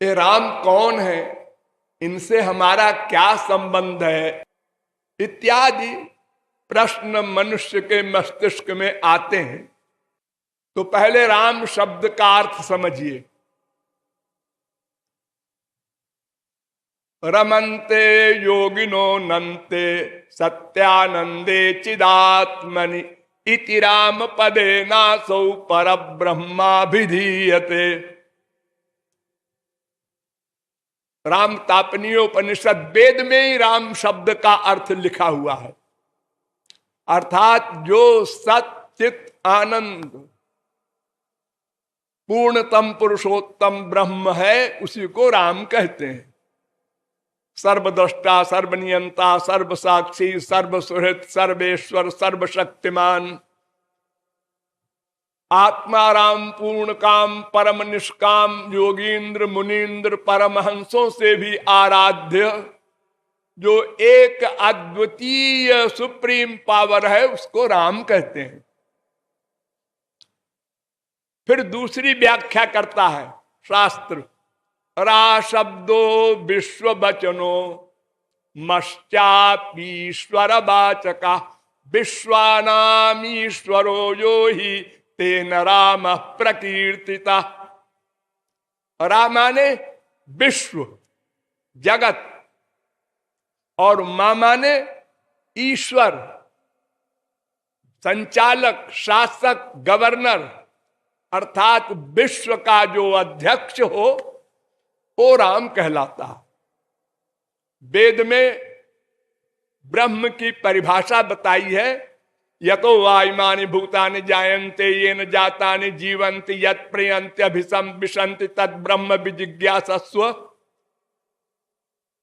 ये राम कौन है, इनसे हमारा क्या संबंध है, इत्यादि प्रश्न मनुष्य के मस्तिष्क में आते हैं। तो पहले राम शब्द का अर्थ समझिए। रमन्ते योगिनो नन्ते सत्यानंदे चिदात्मनि इति राम पदे नासौ परब्रह्माभिधीयते। राम तापनीयोपनिषद वेद में ही राम शब्द का अर्थ लिखा हुआ है, अर्थात जो सच्चित आनंद पूर्णतम पुरुषोत्तम ब्रह्म है उसी को राम कहते हैं। सर्वद्रष्टा, सर्वनियंता, सर्वसाक्षी, सर्वसुहृत, सर्वेश्वर, सर्वशक्तिमान, आत्मा राम, पूर्ण काम, परम निष्काम, योगींद्र, मुनींद्र, परमहंसों से भी आराध्य, जो एक अद्वितीय सुप्रीम पावर है उसको राम कहते हैं। फिर दूसरी व्याख्या करता है शास्त्र। रा शब्दो विश्व वचनो मश्चापीश्वर वाचका विश्वानामीश्वरो यो ही तेन राम प्रकीर्तिता। रा माने विश्व, जगत, और मां माने ईश्वर, संचालक, शासक, गवर्नर, अर्थात विश्व का जो अध्यक्ष हो वो राम कहलाता। वेद में ब्रह्म की परिभाषा बताई है। यतो वायुमानि भूतानि जायन्ते येन जातानि जीवन्ति यत् प्रयन्ति अभिसंविशन्ति तद् ब्रह्म विजिज्ञासस्व।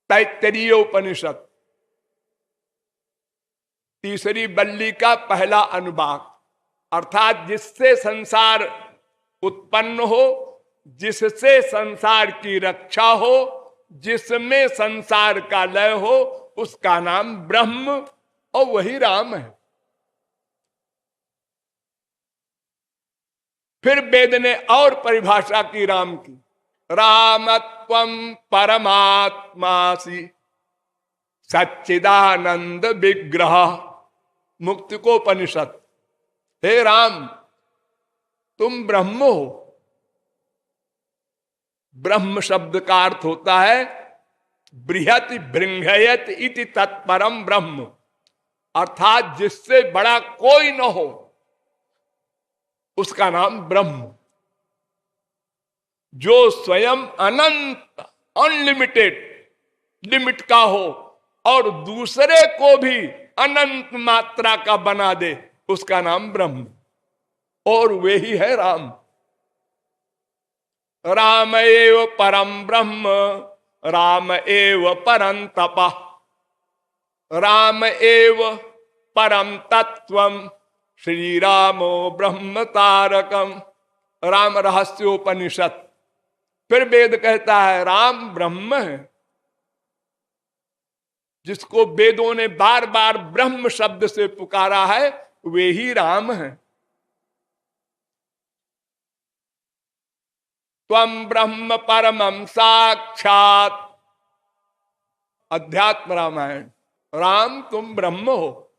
तैत्तरीय उपनिषद, तीसरी बल्ली का पहला अनुभाग। अर्थात जिससे संसार उत्पन्न हो, जिससे संसार की रक्षा हो, जिसमें संसार का लय हो, उसका नाम ब्रह्म, और वही राम है। फिर वेद ने और परिभाषा की राम की। रामत्वं परमात्मासि सच्चिदानंद विग्रह। मुक्तिकोपनिषद। हे राम, तुम ब्रह्म हो। ब्रह्म शब्द का अर्थ होता है बृहत भृंगयत इति तत्परम ब्रह्म, अर्थात जिससे बड़ा कोई न हो उसका नाम ब्रह्म। जो स्वयं अनंत, अनलिमिटेड, लिमिट का हो और दूसरे को भी अनंत मात्रा का बना दे, उसका नाम ब्रह्म, और वे ही है राम। राम एव परम ब्रह्म, राम एव परम तपः, राम एव परम तत्वम, श्री रामो ब्रह्म तारकम। राम रहस्योपनिषद। फिर वेद कहता है राम ब्रह्म है। जिसको वेदों ने बार बार ब्रह्म शब्द से पुकारा है वे ही राम है। त्वं ब्रह्म परमं साक्षात, अध्यात्म रामायण। राम तुम ब्रह्म हो।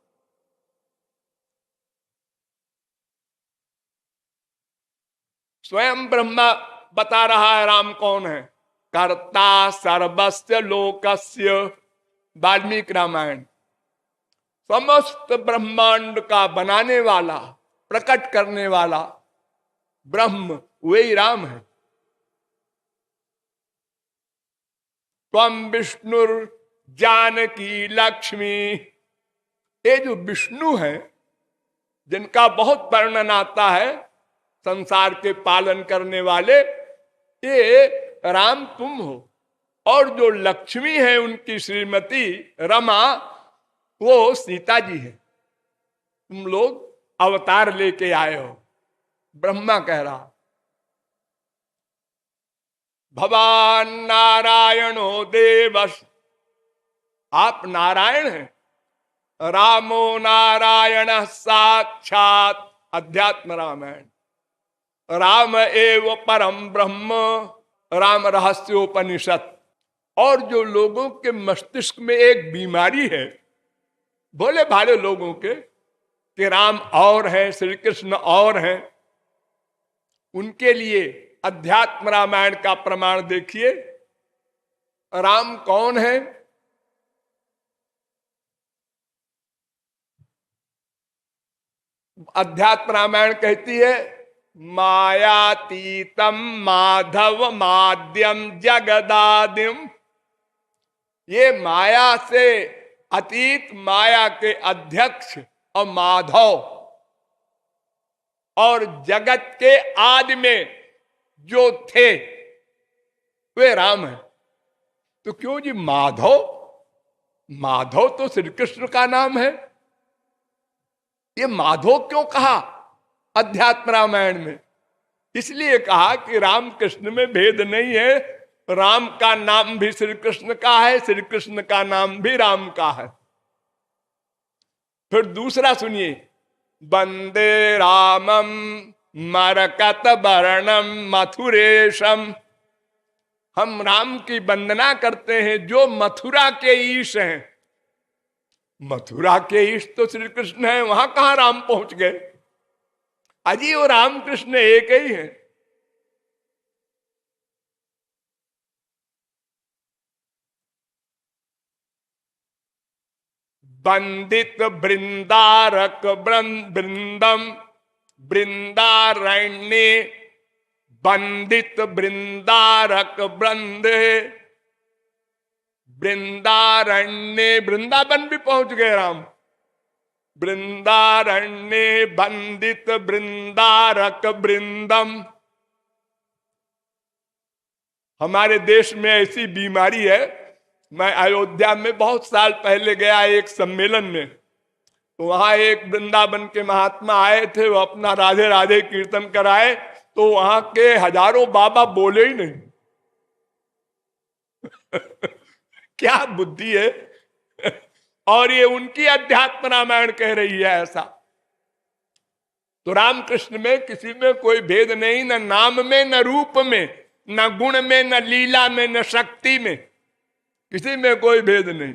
स्वयं ब्रह्मा बता रहा है राम कौन है। कर्ता सर्वस्य लोकस्य, वाल्मीकि रामायण। समस्त ब्रह्मांड का बनाने वाला, प्रकट करने वाला ब्रह्म वही राम है। त्वं विष्णुर जानकी लक्ष्मी। ये जो विष्णु है जिनका बहुत वर्णन आता है, संसार के पालन करने वाले, ये राम तुम हो। और जो लक्ष्मी है उनकी श्रीमती रमा, वो सीता जी है। तुम लोग अवतार लेके आए हो। ब्रह्मा कह रहा भवान नारायणो देवस, आप नारायण हैं। रामो नारायण साक्षात, अध्यात्म रामायण। राम एव परम ब्रह्म, राम रहस्योपनिषद। और जो लोगों के मस्तिष्क में एक बीमारी है, भोले भाले लोगों के, कि राम और है, श्री कृष्ण और है, उनके लिए अध्यात्म रामायण का प्रमाण देखिए। राम कौन है? अध्यात्म रामायण कहती है मायातीतम माधव माद्यम जगदादिम। ये माया से अतीत, माया के अध्यक्ष और माधव, और जगत के आदि में जो थे वे राम है। तो क्यों जी माधव? माधव तो श्री कृष्ण का नाम है, ये माधव क्यों कहा अध्यात्म रामायण में? इसलिए कहा कि राम कृष्ण में भेद नहीं है, राम का नाम भी श्री कृष्ण का है, श्री कृष्ण का नाम भी राम का है। फिर दूसरा सुनिए, वंदे रामम मरकत वर्णम मथुरेशम। हम राम की वंदना करते हैं जो मथुरा के ईश हैं। मथुरा के ईश तो श्री कृष्ण है, वहां कहां राम पहुंच गए? अजी वो राम कृष्ण एक ही है। बंदित वृंदारक वृंदम वृंदारण्य, बंदित वृंदारक वृंदे, वृंदारण्य, वृंदावन भी पहुंच गए राम। वृंदारण्य बंदित वृंदारक वृंदम। हमारे देश में ऐसी बीमारी है। मैं अयोध्या में बहुत साल पहले गया एक सम्मेलन में, तो वहां एक वृंदावन के महात्मा आए थे, वो अपना राधे राधे कीर्तन कराए, तो वहां के हजारों बाबा बोले ही नहीं। क्या बुद्धि है। और ये उनकी अध्यात्म रामायण कह रही है ऐसा। तो रामकृष्ण में किसी में कोई भेद नहीं, न नाम में, न रूप में, न गुण में, न लीला में, न शक्ति में, किसी में कोई भेद नहीं।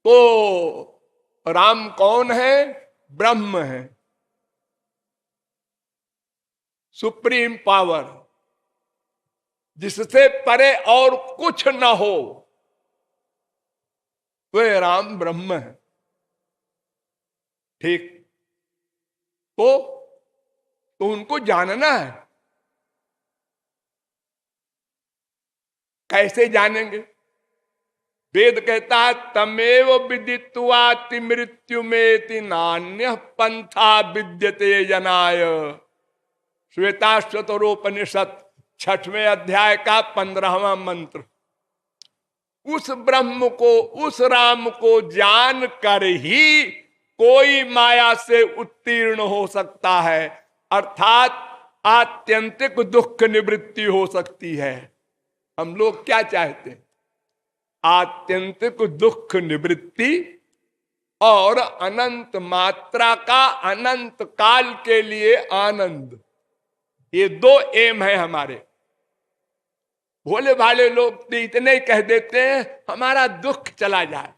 तो राम कौन है? ब्रह्म है, सुप्रीम पावर, जिससे परे और कुछ न हो, वे राम ब्रह्म है। ठीक, तो उनको जानना है। कैसे जानेंगे? वेद कहता है तमेव विदित्वाति मृत्यु में नान्य पंथा विद्यते जनाय। श्वेताश्वतरोपनिषद 6वें अध्याय का 15वां मंत्र। उस ब्रह्म को, उस राम को जान कर ही कोई माया से उत्तीर्ण हो सकता है, अर्थात आत्यंतिक दुख निवृत्ति हो सकती है। हम लोग क्या चाहते हैं? आत्यंतिक दुख निवृत्ति और अनंत मात्रा का अनंत काल के लिए आनंद। ये दो एम है हमारे। भोले भाले लोग तो इतने ही कह देते हैं हमारा दुख चला जाए,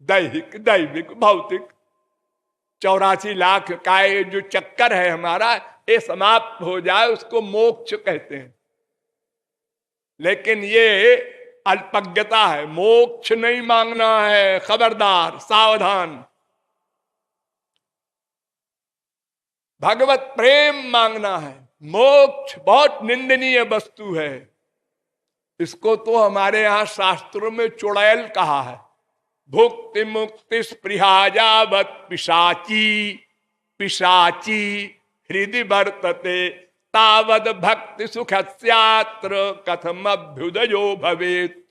दैहिक, दैविक, भौतिक, 84 लाख का ये जो चक्कर है हमारा, ये समाप्त हो जाए, उसको मोक्ष कहते हैं। लेकिन ये अल्पज्ञता है। मोक्ष नहीं मांगना है, खबरदार, सावधान। भगवत प्रेम मांगना है। मोक्ष बहुत निंदनीय वस्तु है। इसको तो हमारे यहां शास्त्रों में चुड़ैल कहा है। भुक्ति मुक्ति स्पृहाजावत पिशाची, पिशाची हृदय वर्तते तावद भक्ति सुखस्यात्र कथम अभ्युदयो भवेत।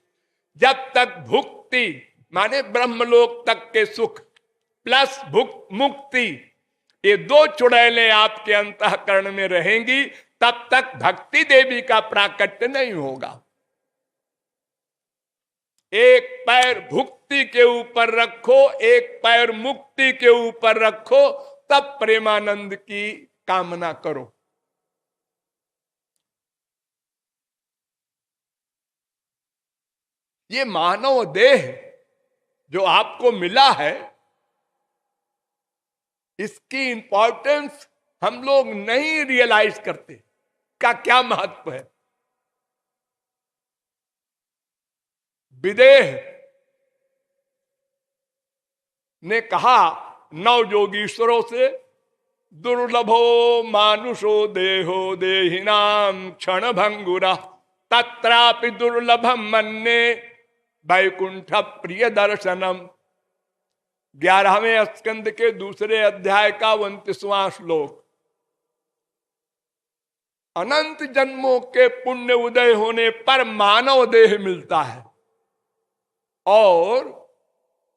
जब तक भुक्ति माने ब्रह्मलोक तक के सुख प्लस मुक्ति, ये दो चुड़ैलें आपके अंतःकरण में रहेंगी, तब तक भक्ति देवी का प्राकट्य नहीं होगा। एक पैर भुक्ति के ऊपर रखो, एक पैर मुक्ति के ऊपर रखो, तब प्रेमानंद की कामना करो। ये मानव देह जो आपको मिला है, इसकी इंपॉर्टेंस हम लोग नहीं रियलाइज करते, का क्या महत्व है। विदेह ने कहा नव योगीश्वरों से, दुर्लभो मानुषो देहो देहिनाम क्षण भंगुरा तत्रापि दुर्लभम मन्ने वैकुंठ प्रिय दर्शनम। 11वें स्कंद के दूसरे अध्याय का 29वां श्लोक। अनंत जन्मों के पुण्य उदय होने पर मानव देह मिलता है, और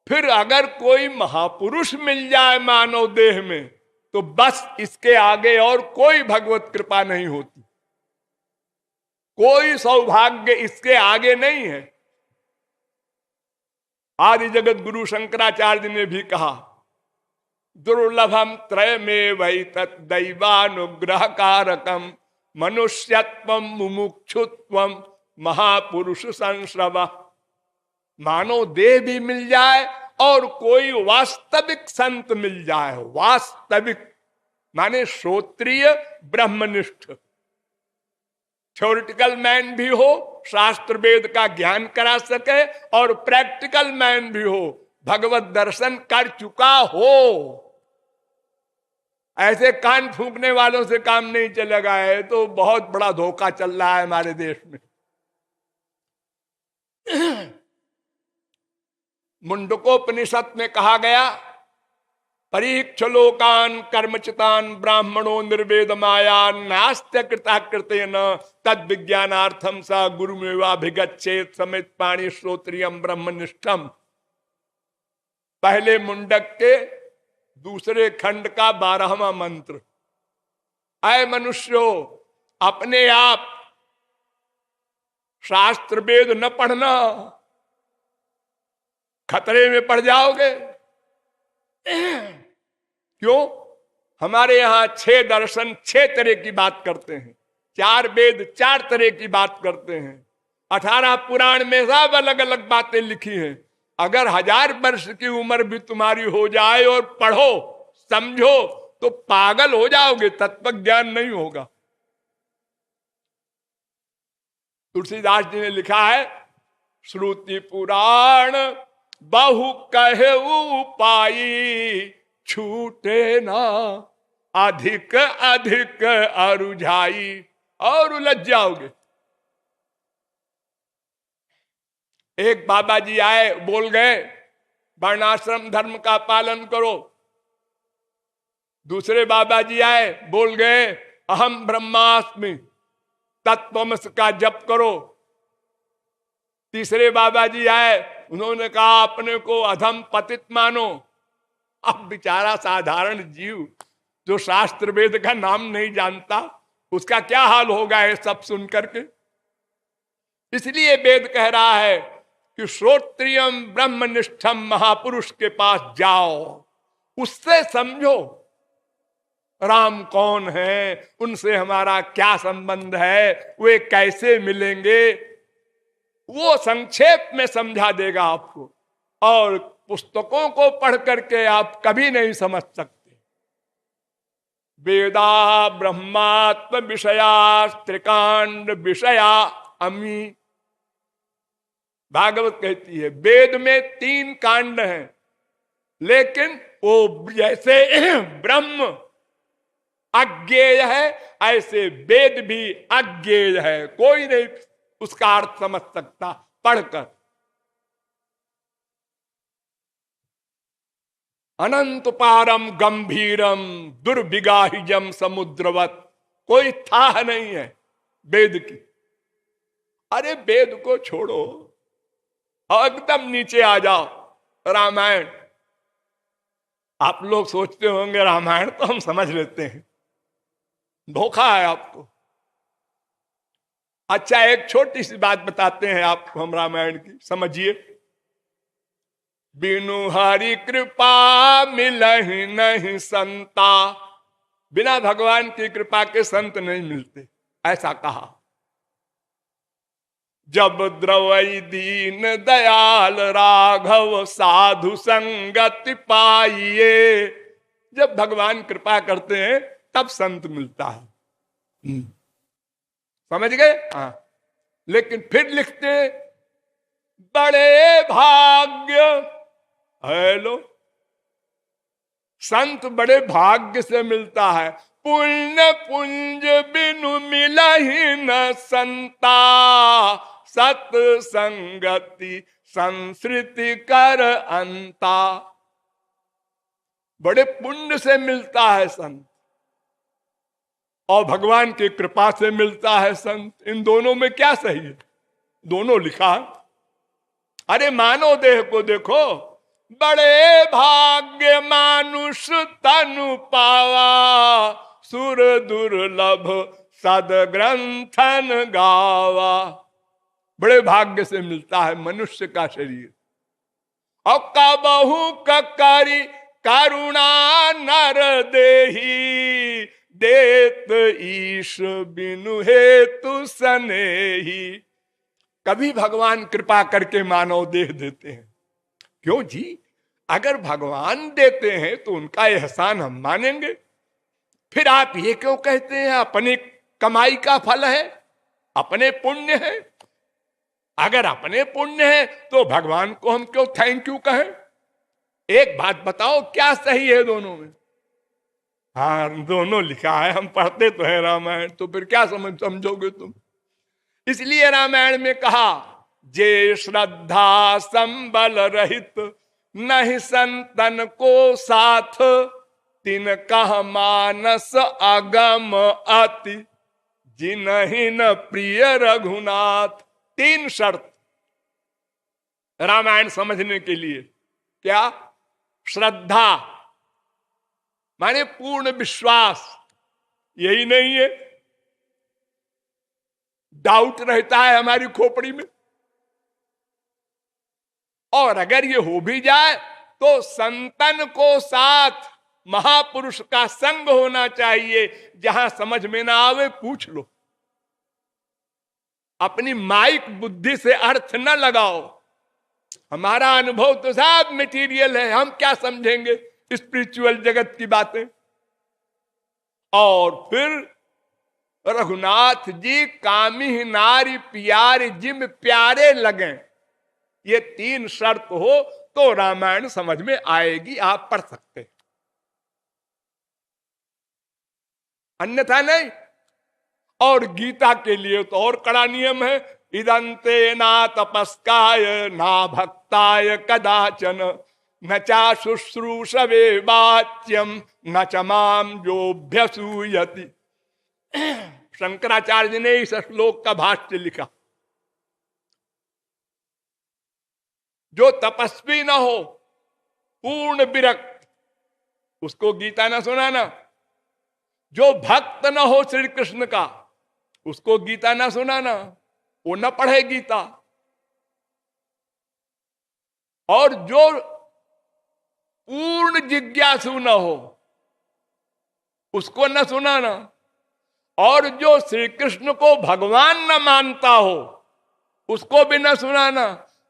फिर अगर कोई महापुरुष मिल जाए मानव देह में तो बस इसके आगे और कोई भगवत कृपा नहीं होती, कोई सौभाग्य इसके आगे नहीं है। आदि जगत गुरु शंकराचार्य ने भी कहा, दुर्लभम त्रय में वही तदैवानुग्रह कारकम मनुष्यत्वम मुमुक्षुत्वम महापुरुष संश्रव। मानव देह भी मिल जाए और कोई वास्तविक संत मिल जाए, वास्तविक माने श्रोत्रिय ब्रह्मनिष्ठ। थ्योरिटिकल मैन भी हो, शास्त्र वेद का ज्ञान करा सके, और प्रैक्टिकल मैन भी हो, भगवत दर्शन कर चुका हो। ऐसे कान फूंकने वालों से काम नहीं चलेगा, है तो बहुत बड़ा धोखा चल रहा है हमारे देश में। मुंडकोपनिषद में कहा गया, परीक्ष लोकान कर्मचितान ब्राह्मणो निर्वेद माया नास्त्य कृता कृतेन तद विज्ञानार्थम सा गुरुमेवाभिगच्छेत समेत पाणी श्रोत्रियम ब्रह्मनिष्ठम। पहले मुंडक के दूसरे खंड का 12वां मंत्र। आए मनुष्यो, अपने आप शास्त्र वेद न पढ़ना, खतरे में पड़ जाओगे। क्यों? हमारे यहां 6 दर्शन 6 तरह की बात करते हैं, 4 वेद 4 तरह की बात करते हैं, 18 पुराण में सब अलग अलग बातें लिखी हैं। अगर 1000 वर्ष की उम्र भी तुम्हारी हो जाए और पढ़ो समझो तो पागल हो जाओगे, तत्व ज्ञान नहीं होगा। तुलसीदास जी ने लिखा है, श्रुति पुराण बहु कहे उपाई छूटे ना अधिक अधिक अरुझाई, और उलझ जाओगे। एक बाबा जी आए, बोल गए वर्णाश्रम धर्म का पालन करो। दूसरे बाबा जी आए, बोल गए अहम ब्रह्मास्मि तत्वमसि का जप करो। तीसरे बाबा जी आए, उन्होंने कहा अपने को अधम पतित मानो। अब बेचारा साधारण जीव जो शास्त्र वेद का नाम नहीं जानता, उसका क्या हाल होगा ये सब सुन करके। इसलिए वेद कह रहा है कि श्रोत्रियम ब्रह्मनिष्ठम, महापुरुष के पास जाओ, उससे समझो राम कौन है, उनसे हमारा क्या संबंध है, वे कैसे मिलेंगे, वो संक्षेप में समझा देगा आपको। और पुस्तकों को पढ़ करके आप कभी नहीं समझ सकते। वेदा ब्रह्मात्म विषया त्रिकांड विषया अमी। भागवत कहती है वेद में 3 कांड हैं, लेकिन वो जैसे ब्रह्म अज्ञेय है, ऐसे वेद भी अज्ञेय है। कोई नहीं उसका अर्थ समझ सकता पढ़कर। अनंत पारम गंभीरम दुर्विगाहिजम समुद्रवत, कोई था नहीं है वेद की। अरे वेद को छोड़ो, एकदम नीचे आ जाओ, रामायण। आप लोग सोचते होंगे रामायण तो हम समझ लेते हैं, धोखा है आपको। अच्छा, एक छोटी सी बात बताते हैं आपको हम रामायण की, समझिए। बिनु हरि कृपा मिलहि नहीं संता, बिना भगवान की कृपा के संत नहीं मिलते, ऐसा कहा। जब द्रवई दीन दयाल राघव साधु संगति पाइए, जब भगवान कृपा करते हैं तब संत मिलता है। समझ गए? हाँ। लेकिन फिर लिखते बड़े भाग्य, हेलो, संत बड़े भाग्य से मिलता है। पुण्य पुंज बिनु मिलहि न संता, सत संगति संस्कृति कर अंता। बड़े पुण्य से मिलता है संत और भगवान की कृपा से मिलता है संत। इन दोनों में क्या सही है? दोनों लिखा। अरे मानव देह को देखो, बड़े भाग्य मानुष तनु पावा, सुर दुर्लभ सद ग्रंथन गावा। बड़े भाग्य से मिलता है मनुष्य का शरीर। और कबहु करी करुणा नर देही, देत ईश बिनु हेतु सनेही। कभी भगवान कृपा करके मानव देह देते हैं। क्यों जी? अगर भगवान देते हैं तो उनका एहसान हम मानेंगे। फिर आप ये क्यों कहते हैं अपनी कमाई का फल है, अपने पुण्य है? अगर अपने पुण्य है तो भगवान को हम क्यों थैंक यू कहें? एक बात बताओ, क्या सही है दोनों में? हाँ, दोनों लिखा है, हम पढ़ते तो है रामायण, तो फिर क्या समझोगे तुम? इसलिए रामायण में कहा, जे श्रद्धा संबल रहित नहीं संतन को साथ, तिन कह मानस अगम अति, जिनहि न प्रिय रघुनाथ। 3 शर्त रामायण समझने के लिए। क्या? श्रद्धा माने पूर्ण विश्वास, यही नहीं है, डाउट रहता है हमारी खोपड़ी में। और अगर ये हो भी जाए तो संतन को साथ, महापुरुष का संग होना चाहिए। जहां समझ में ना आवे पूछ लो, अपनी माइक बुद्धि से अर्थ न लगाओ। हमारा अनुभव तो सब मटेरियल है, हम क्या समझेंगे स्पिरिचुअल जगत की बातें। और फिर रघुनाथ जी कामी नारी प्यारे जिम प्यारे लगे, ये 3 शर्त हो तो रामायण समझ में आएगी, आप पढ़ सकते, अन्यथा नहीं। और गीता के लिए तो और कड़ा नियम है, इदंते ना तपस्काय ना भक्ताय कदाचन, न चा शुश्रूषवे वाच्यम न च माम जोभ्यसूयति। शंकराचार्य जी ने इस श्लोक का भाष्य लिखा। जो तपस्वी न हो, पूर्ण विरक्त, उसको गीता ना सुनाना। जो भक्त न हो श्री कृष्ण का, उसको गीता ना सुनाना, वो न पढ़े गीता। और जो पूर्ण जिज्ञासु न हो, उसको न सुनाना। और जो श्री कृष्ण को भगवान न मानता हो, उसको भी न सुनाना।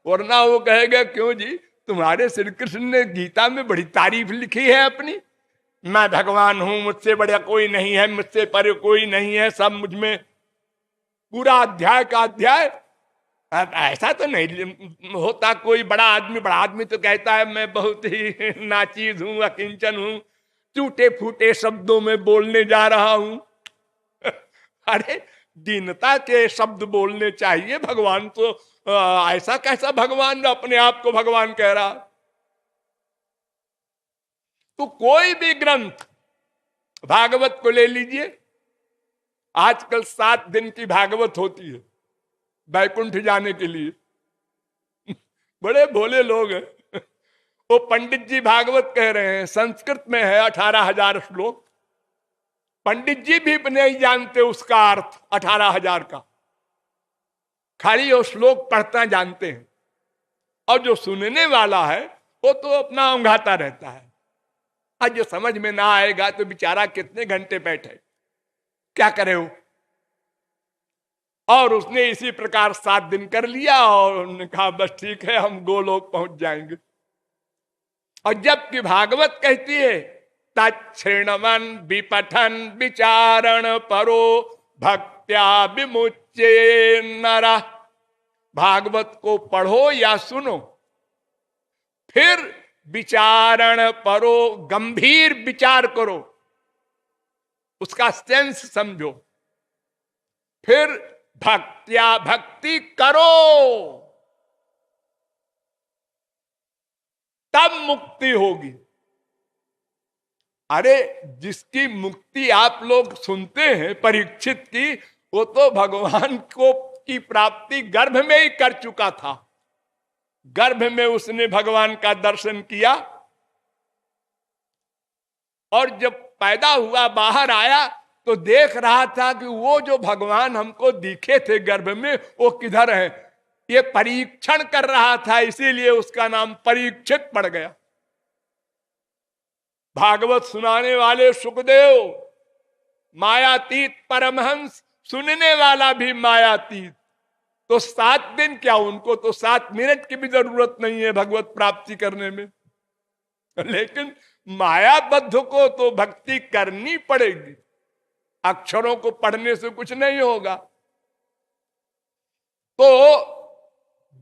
वरना वो कहेगा, क्यों जी, तुम्हारे श्री कृष्ण ने गीता में बड़ी तारीफ लिखी है अपनी, मैं भगवान हूं, मुझसे बड़ा कोई नहीं है, मुझसे परे कोई नहीं है, सब मुझ में, पूरा अध्याय का अध्याय। ऐसा तो नहीं होता। कोई बड़ा आदमी तो कहता है मैं बहुत ही नाचीज हूं, अकिंचन हूं, टूटे फूटे शब्दों में बोलने जा रहा हूं। अरे दीनता के शब्द बोलने चाहिए। भगवान तो ऐसा कैसा भगवान अपने आप को भगवान कह रहा? तो कोई भी ग्रंथ, भागवत को ले लीजिए, आजकल 7 दिन की भागवत होती है बैकुंठ जाने के लिए। बड़े भोले लोग हैं। वो पंडित जी भागवत कह रहे हैं, संस्कृत में है 18,000 श्लोक। पंडित जी भी नहीं जानते उसका अर्थ 18,000 का, खाली वो श्लोक पढ़ना जानते हैं। और जो सुनने वाला है वो तो अपना उंघाता रहता है। आज जो समझ में ना आएगा तो बेचारा कितने घंटे बैठे, क्या करे वो। और उसने इसी प्रकार 7 दिन कर लिया और उन्होंने कहा बस ठीक है, हम गोलोक पहुंच जाएंगे। और जबकि भागवत कहती है तच्छृण्वन विपठन विचारण परो भक्त्या विमुच्ये नरा। भागवत को पढ़ो या सुनो, फिर विचारण परो, गंभीर विचार करो, उसका सेंस समझो, फिर भक्त्या भक्ति करो, तब मुक्ति होगी। अरे जिसकी मुक्ति आप लोग सुनते हैं परीक्षित की, वो तो भगवान को की प्राप्ति गर्भ में ही कर चुका था। गर्भ में उसने भगवान का दर्शन किया और जब पैदा हुआ बाहर आया तो देख रहा था कि वो जो भगवान हमको दिखे थे गर्भ में वो किधर है। ये परीक्षण कर रहा था, इसीलिए उसका नाम परीक्षित पड़ गया। भागवत सुनाने वाले सुखदेव मायातीत परमहंस, सुनने वाला भी मायातीत। तो 7 दिन क्या, उनको तो 7 मिनट की भी जरूरत नहीं है भगवत प्राप्ति करने में। लेकिन मायाबद्ध को तो भक्ति करनी पड़ेगी, अक्षरों को पढ़ने से कुछ नहीं होगा। तो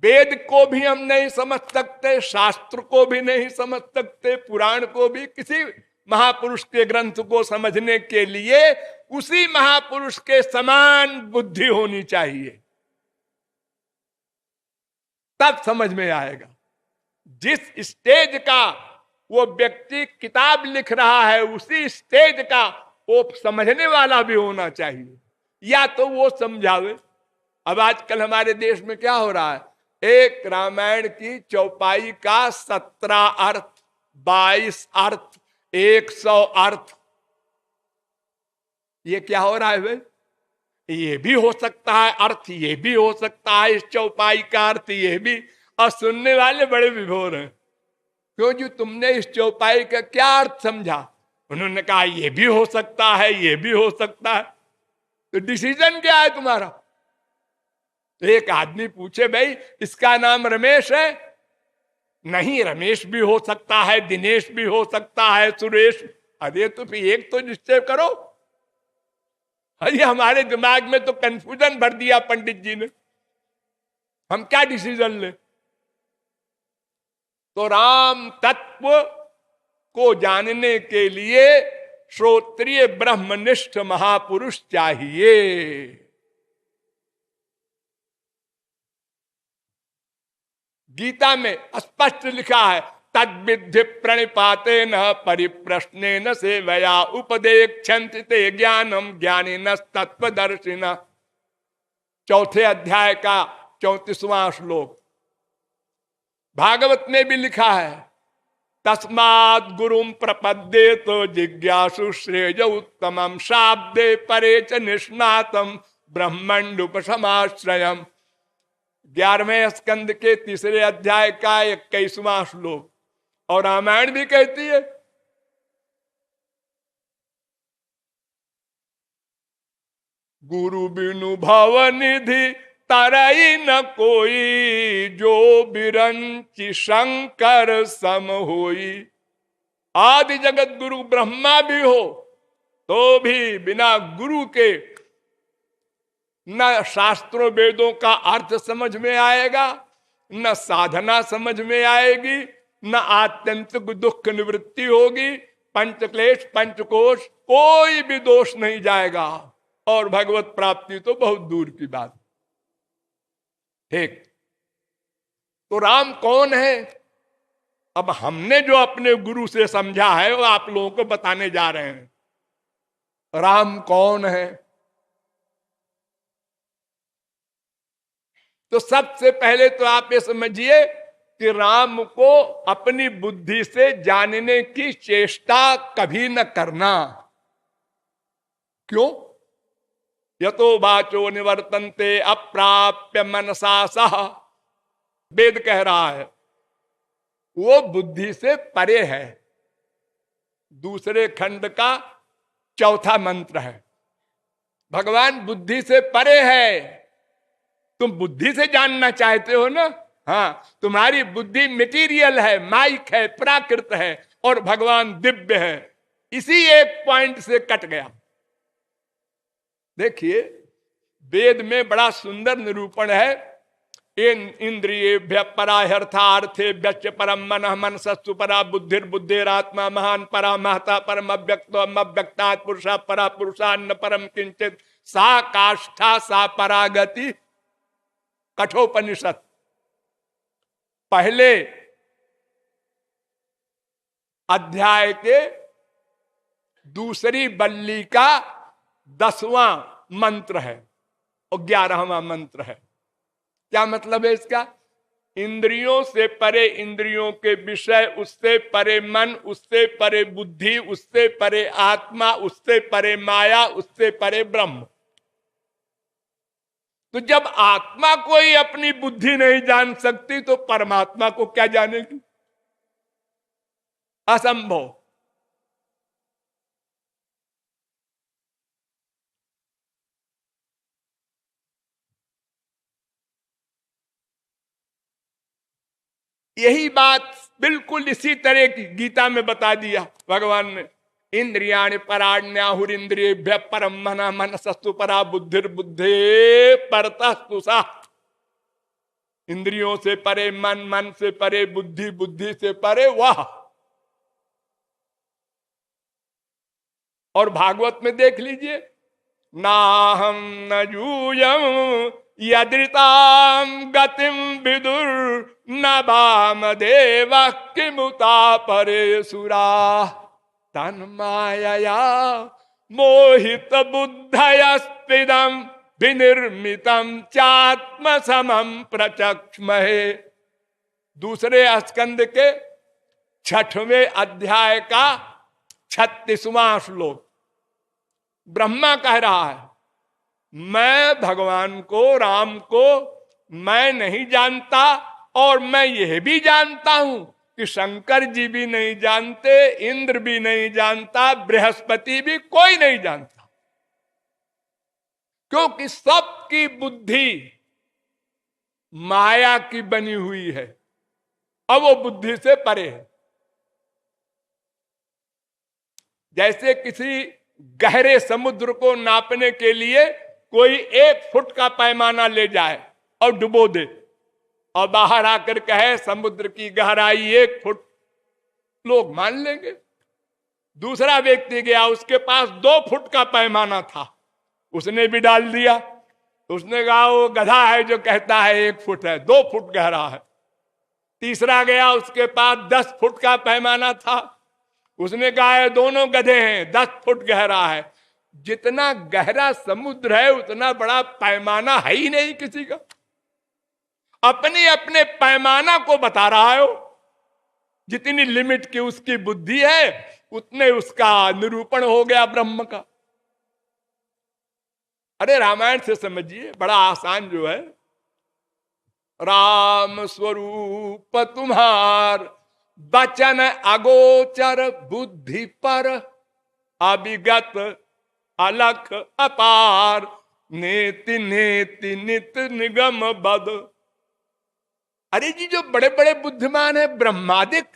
वेद को भी हम नहीं समझ सकते, शास्त्र को भी नहीं समझ सकते, पुराण को भी। किसी महापुरुष के ग्रंथ को समझने के लिए उसी महापुरुष के समान बुद्धि होनी चाहिए, तब समझ में आएगा। जिस स्टेज का वो व्यक्ति किताब लिख रहा है, उसी स्टेज का वो समझने वाला भी होना चाहिए, या तो वो समझावे। अब आजकल हमारे देश में क्या हो रहा है, एक रामायण की चौपाई का 17 अर्थ, 22 अर्थ, 100 अर्थ। ये क्या हो रहा है भाई? ये भी हो सकता है अर्थ, ये भी हो सकता है इस चौपाई का अर्थ, ये भी। और सुनने वाले बड़े विभोर हैं, क्यों जी तुमने इस चौपाई का क्या अर्थ समझा? उन्होंने कहा ये भी हो सकता है, ये भी हो सकता है। तो डिसीजन क्या है तुम्हारा? तो एक आदमी पूछे भाई इसका नाम रमेश है? नहीं, रमेश भी हो सकता है, दिनेश भी हो सकता है, सुरेश। अरे तो फिर एक तो निश्चय करो। अरे हमारे दिमाग में तो कंफ्यूजन भर दिया पंडित जी ने, हम क्या डिसीजन ले? तो राम तत्व को जानने के लिए श्रोत्रिय ब्रह्मनिष्ठ महापुरुष चाहिए। गीता में स्पष्ट लिखा है तद्विधि प्रणिपाते न परिप्रश्ने न सेवया उपदेक्षन्ति ते ज्ञानम ज्ञानिनः तत्वदर्शिनः। 4 अध्याय का 34वां श्लोक। भागवत में भी लिखा है तस्मात् गुरुम प्रपद्ये तो जिज्ञासु श्रेय उत्तमम शाब्दे परे च निष्णातम ब्रह्मण्युपसमाश्रयम्। 11वें स्कंद के 3 अध्याय का 21वां श्लोक। और रामायण भी कहती है गुरु बिनु भव निधि तरई न कोई, जो बिरंचि शंकर सम होई। आदि जगत गुरु ब्रह्मा भी हो तो भी बिना गुरु के न शास्त्रों वेदों का अर्थ समझ में आएगा, न साधना समझ में आएगी, न आत्यंतिक दुख निवृत्ति होगी। पंचक्लेश पंचकोश कोई भी दोष नहीं जाएगा, और भगवत प्राप्ति तो बहुत दूर की बात। ठीक, तो राम कौन है? अब हमने जो अपने गुरु से समझा है वो आप लोगों को बताने जा रहे हैं। राम कौन है? तो सबसे पहले तो आप ये समझिए कि राम को अपनी बुद्धि से जानने की चेष्टा कभी न करना। क्यों? यतो वाचो निवर्तन्ते अप्राप्य मनसा सह। वेद कह रहा है वो बुद्धि से परे है। दूसरे खंड का चौथा मंत्र है। भगवान बुद्धि से परे है। तुम बुद्धि से जानना चाहते हो ना? हाँ, तुम्हारी बुद्धि मटेरियल है, माइक है, प्राकृत है, और भगवान दिव्य है। इसी एक पॉइंट से कट गया। देखिए, वेद में बड़ा सुंदर निरूपण है। इंद्रियेभ्य परा ह्यर्थार्थेभ्यश्च परम मनः मनसस्तु परा बुद्धिर्बुद्धिरात्मा महान परा महता परम अव्यक्तो अव्यक्तात् पुरुषा परा पुरुषान्न परम किंचित सा काष्ठा सा परागति। कठोपनिषद पहले अध्याय के दूसरी बल्ली का 10वां मंत्र है और 11वां मंत्र है। क्या मतलब है इसका? इंद्रियों से परे इंद्रियों के विषय, उससे परे मन, उससे परे बुद्धि, उससे परे आत्मा, उससे परे माया, उससे परे ब्रह्म। तो जब आत्मा कोई अपनी बुद्धि नहीं जान सकती तो परमात्मा को क्या जानेगी? असंभव। यही बात बिल्कुल इसी तरह की गीता में बता दिया भगवान ने। इंद्रियाणि पराण्याहुरिंद्रियेभ्यः परम मनः मनसस्तु परा बुद्धिर्बुद्धे परतस्तु सा। इंद्रियों से परे मन, मन से परे बुद्धि, बुद्धि से परे वह। और भागवत में देख लीजिए, नाहम न यूयम यदृताम गतिम विदुर न वाम देव किमुता परे सुरा तन्मायया मोहित बुद्धयस्पिदम विनिर्मितम चात्म समम प्रचक्ष्महे। दूसरे स्कंद के 6वें अध्याय का 36वां श्लोक। ब्रह्मा कह रहा है, मैं भगवान को, राम को मैं नहीं जानता, और मैं यह भी जानता हूं कि शंकर जी भी नहीं जानते, इंद्र भी नहीं जानता, बृहस्पति भी, कोई नहीं जानता, क्योंकि सबकी बुद्धि माया की बनी हुई है और वो बुद्धि से परे है। जैसे किसी गहरे समुद्र को नापने के लिए कोई 1 फुट का पैमाना ले जाए और डुबो दे और बाहर आकर कहे समुद्र की गहराई 1 फुट, लोग मान लेंगे। दूसरा व्यक्ति गया, उसके पास 2 फुट का पैमाना था, उसने भी डाल दिया। उसने कहा वो गधा है जो कहता है 1 फुट है, 2 फुट गहरा है। तीसरा गया, उसके पास 10 फुट का पैमाना था, उसने कहा है दोनों गधे हैं, 10 फुट गहरा है। जितना गहरा समुद्र है उतना बड़ा पैमाना है ही नहीं किसी का। अपने अपने पैमाना को बता रहा है वो। जितनी लिमिट की उसकी बुद्धि है उतने उसका निरूपण हो गया ब्रह्म का। अरे रामायण से समझिए, बड़ा आसान जो है। राम स्वरूप तुम्हार बचन अगोचर बुद्धि पर अभिगत अलख अपार नेति नेति नित निगम बद। अरे जी, जो बड़े बड़े बुद्धिमान है, ब्रह्मादिक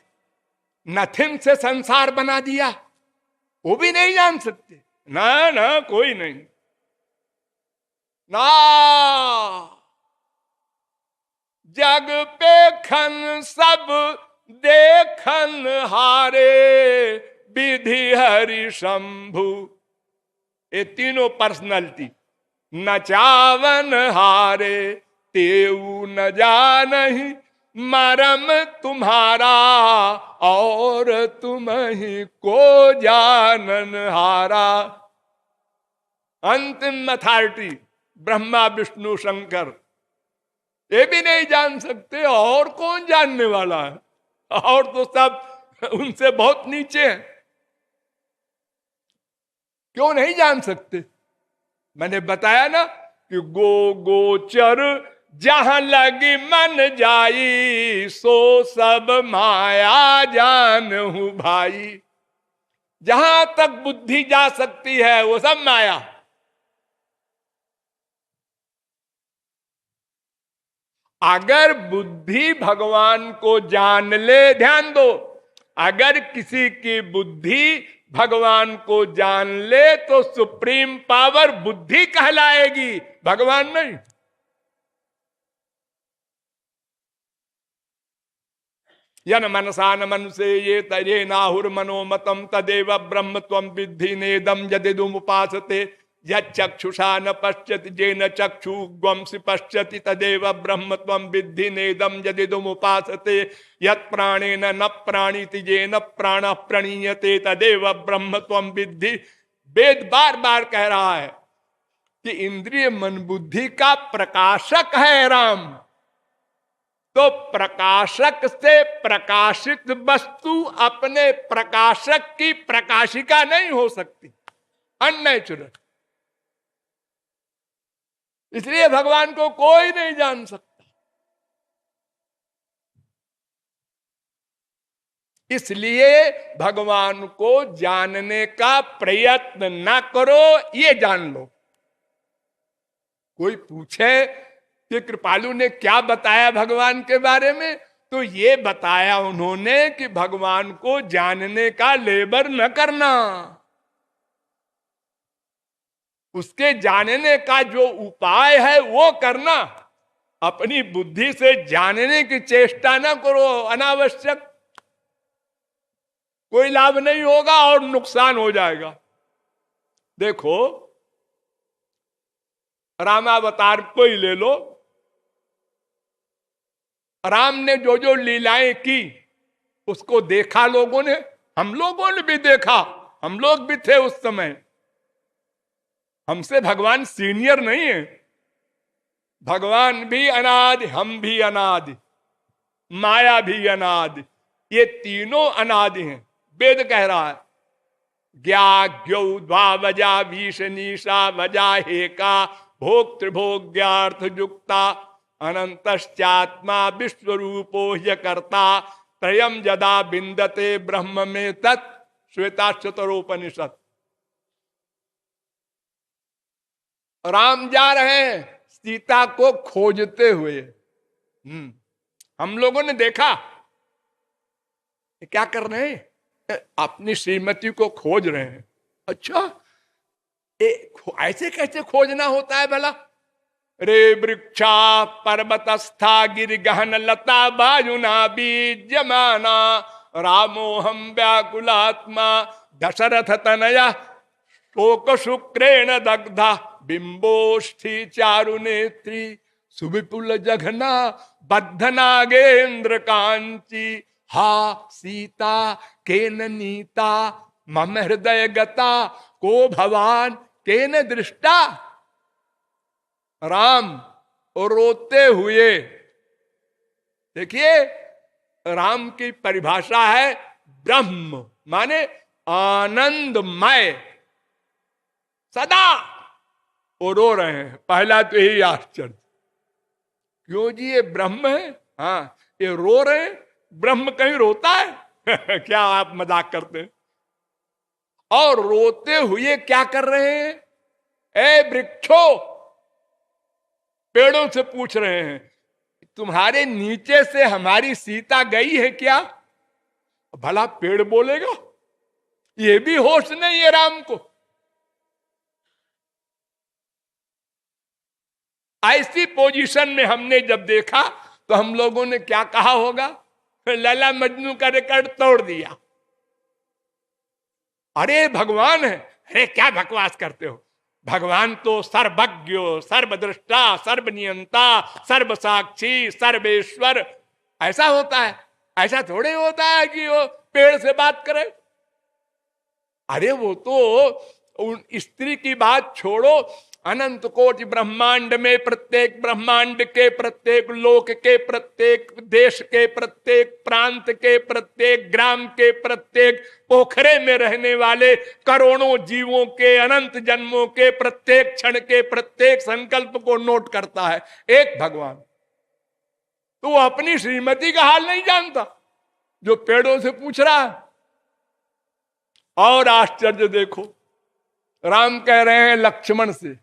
नथिंग से संसार बना दिया, वो भी नहीं जान सकते ना, ना कोई नहीं ना। जग पे खन सब देखन हारे विधि हरि शंभु। ये तीनों पर्सनालिटी नचावन हारे तेऊ न जानहि मरम तुम्हारा और तुम ही को जानन हारा। अंतिम अथॉरिटी ब्रह्मा विष्णु शंकर, ये भी नहीं जान सकते, और कौन जानने वाला है? और तो सब उनसे बहुत नीचे हैं। क्यों नहीं जान सकते? मैंने बताया ना कि गो गोचर जहां लगी मन जाई सो सब माया जानहु भाई। जहां तक बुद्धि जा सकती है वो सब माया। अगर बुद्धि भगवान को जान ले, ध्यान दो, अगर किसी की बुद्धि भगवान को जान ले तो सुप्रीम पावर बुद्धि कहलाएगी, भगवान नहीं। यन मनसा न मनसे ये तये नाहुर मनोमतम तदेव ब्रह्म त्वं विद्धि नेदम यदिदुम उपासते यक्षुषा न पश्यति जेन चक्षुग्वंसि पश्यति तदेव ब्रह्म त्वं विद्धि नेदम यदिदुम उपासते यत् प्राणेन न प्राणीति जेन प्राणः प्रणीयते तदेव ब्रह्म त्वं विद्धि। वेद बार बार कह रहा है कि इंद्रिय मन बुद्धि का प्रकाशक है राम। तो प्रकाशक से प्रकाशित वस्तु अपने प्रकाशक की प्रकाशिका नहीं हो सकती, अननेचुरल। इसलिए भगवान को कोई नहीं जान सकता। इसलिए भगवान को जानने का प्रयत्न ना करो, ये जान लो। कोई पूछे कि कृपालु ने क्या बताया भगवान के बारे में, तो ये बताया उन्होंने कि भगवान को जानने का लेबर न करना, उसके जानने का जो उपाय है वो करना। अपनी बुद्धि से जानने की चेष्टा ना करो अनावश्यक, कोई लाभ नहीं होगा और नुकसान हो जाएगा। देखो रामावतार को ही ले लो, राम ने जो जो लीलाएं की उसको देखा लोगों ने, हम लोगों ने भी देखा, हम लोग भी थे उस समय। हमसे भगवान सीनियर नहीं है, भगवान भी अनादि, हम भी अनादि, माया भी अनादि, ये तीनों अनादि हैं। वेद कह रहा है ज्ञा वजा भीष निशा वजा हेका भोक्तृभोग्यार्थ युक्ता अनंतश्चात्मा विश्वरूपो ह्यकर्ता त्रयम यदा बिंदते ब्रह्म में तत् श्वेताश्वतरोपनिषद। राम जा रहे हैं सीता को खोजते हुए। हम लोगों ने देखा क्या कर रहे हैं, अपनी श्रीमती को खोज रहे हैं। अच्छा ऐसे कैसे खोजना होता है भला? रे वृक्षा पर्वतस्था गिर गहन लता वायुना बीजमाना रामो हम व्याकुलात्मा दशरथ तनया शोक शुक्रेण दग्धा बिंबोष्ठी चारु नेत्री सुविपुल जघना बद्धनागेन्द्र कांची हा सीता केन नीता मम हृदय गता को भवान केन दृष्टा। राम और रोते हुए, देखिए राम की परिभाषा है ब्रह्म माने आनंदमय, सदा वो रो रहे हैं। पहला तो यही आश्चर्य, क्यों जी ये ब्रह्म है, हाँ ये रो रहे हैं, ब्रह्म कहीं रोता है क्या आप मजाक करते हैं? और रोते हुए क्या कर रहे हैं? ए वृक्षो, पेड़ों से पूछ रहे हैं तुम्हारे नीचे से हमारी सीता गई है क्या? भला पेड़ बोलेगा? ये भी होश नहीं है राम को। ऐसी पोजीशन में हमने जब देखा तो हम लोगों ने क्या कहा होगा? लैला मजनू का रिकॉर्ड तोड़ दिया। अरे भगवान है, अरे क्या बकवास करते हो, भगवान तो सर्वज्ञ सर्वदृष्टा सर्वनियंता सर्वसाक्षी सर्वेश्वर। ऐसा होता है? ऐसा थोड़े होता है कि वो पेड़ से बात करे। अरे वो तो स्त्री की बात छोड़ो, अनंत कोटि ब्रह्मांड में प्रत्येक ब्रह्मांड के प्रत्येक लोक के प्रत्येक देश के प्रत्येक प्रांत के प्रत्येक ग्राम के प्रत्येक पोखरे में रहने वाले करोड़ों जीवों के अनंत जन्मों के प्रत्येक क्षण के प्रत्येक संकल्प को नोट करता है एक भगवान। तो वो अपनी श्रीमती का हाल नहीं जानता जो पेड़ों से पूछ रहा है? और आश्चर्य देखो, राम कह रहे हैं लक्ष्मण से,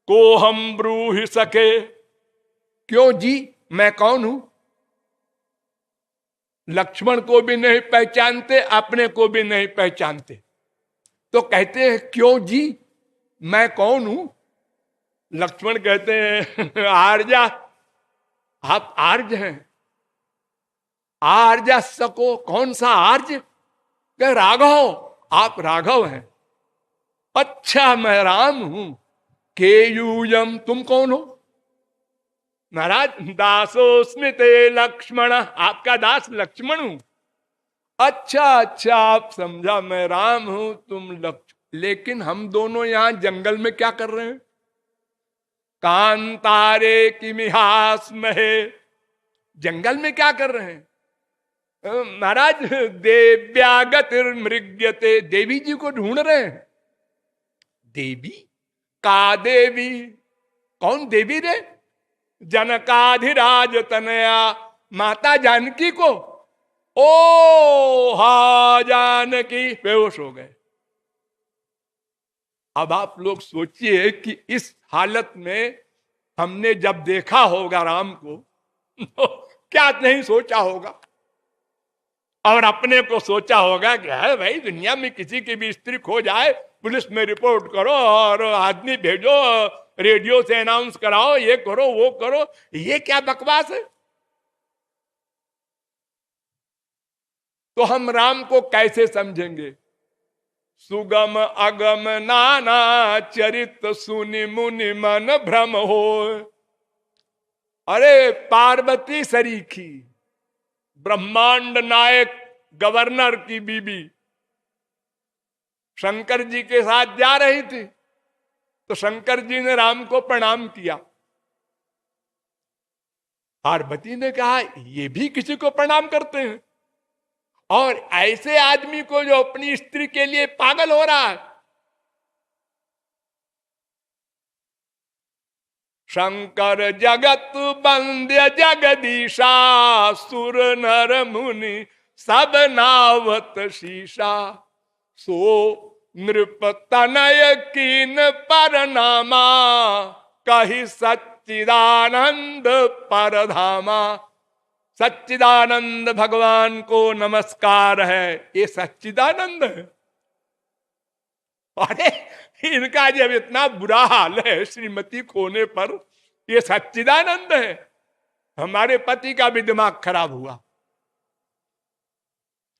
को हम ब्रूहि सके, क्यों जी, मैं कौन हूं? लक्ष्मण को भी नहीं पहचानते, अपने को भी नहीं पहचानते, तो कहते हैं क्यों जी, मैं कौन हूं? लक्ष्मण कहते हैं आर्या, आप आर्ज हैं। आर्या सको, कौन सा आर्ज? कह राघव, आप राघव हैं। अच्छा मैं राम हूं। केयूयम, तुम कौन हो? महाराज दासो स्मृते लक्ष्मण, आपका दास लक्ष्मण हूं। अच्छा अच्छा, आप समझा, मैं राम हूं, तुम लक्ष्मण। लेकिन हम दोनों यहां जंगल में क्या कर रहे हैं? कांतारे की मिहास में, जंगल में क्या कर रहे हैं? महाराज देव्यागतिर मृग्यते, देवी जी को ढूंढ रहे हैं। देवी? का देवी? कौन देवी रे? जनकाधिराज तनया, माता जानकी को। ओ हा जानकी, बेहोश हो गए। अब आप लोग सोचिए कि इस हालत में हमने जब देखा होगा राम को तो क्या नहीं सोचा होगा, और अपने को सोचा होगा कि है भाई, दुनिया में किसी की भी स्त्री खो जाए, पुलिस में रिपोर्ट करो और आदमी भेजो, रेडियो से अनाउंस कराओ, ये करो वो करो, ये क्या बकवास है? तो हम राम को कैसे समझेंगे? सुगम अगम नाना चरित सुनि मुनि मन भ्रम हो। अरे पार्वती सरीखी, ब्रह्मांड नायक गवर्नर की बीबी शंकर जी के साथ जा रही थी, तो शंकर जी ने राम को प्रणाम किया। पार्वती ने कहा ये भी किसी को प्रणाम करते हैं? और ऐसे आदमी को जो अपनी स्त्री के लिए पागल हो रहा है। शंकर जगत बंद्य जगदीशा, सुर नर मुनि सब नावत शीशा, सो नृप तनय कीन परनामा, कही सच्चिदानंद परधामा। सच्चिदानंद भगवान को नमस्कार है। ये सच्चिदानंद है। अरे इनका जब इतना बुरा हाल है श्रीमती खोने पर, ये सच्चिदानंद है। हमारे पति का भी दिमाग खराब हुआ।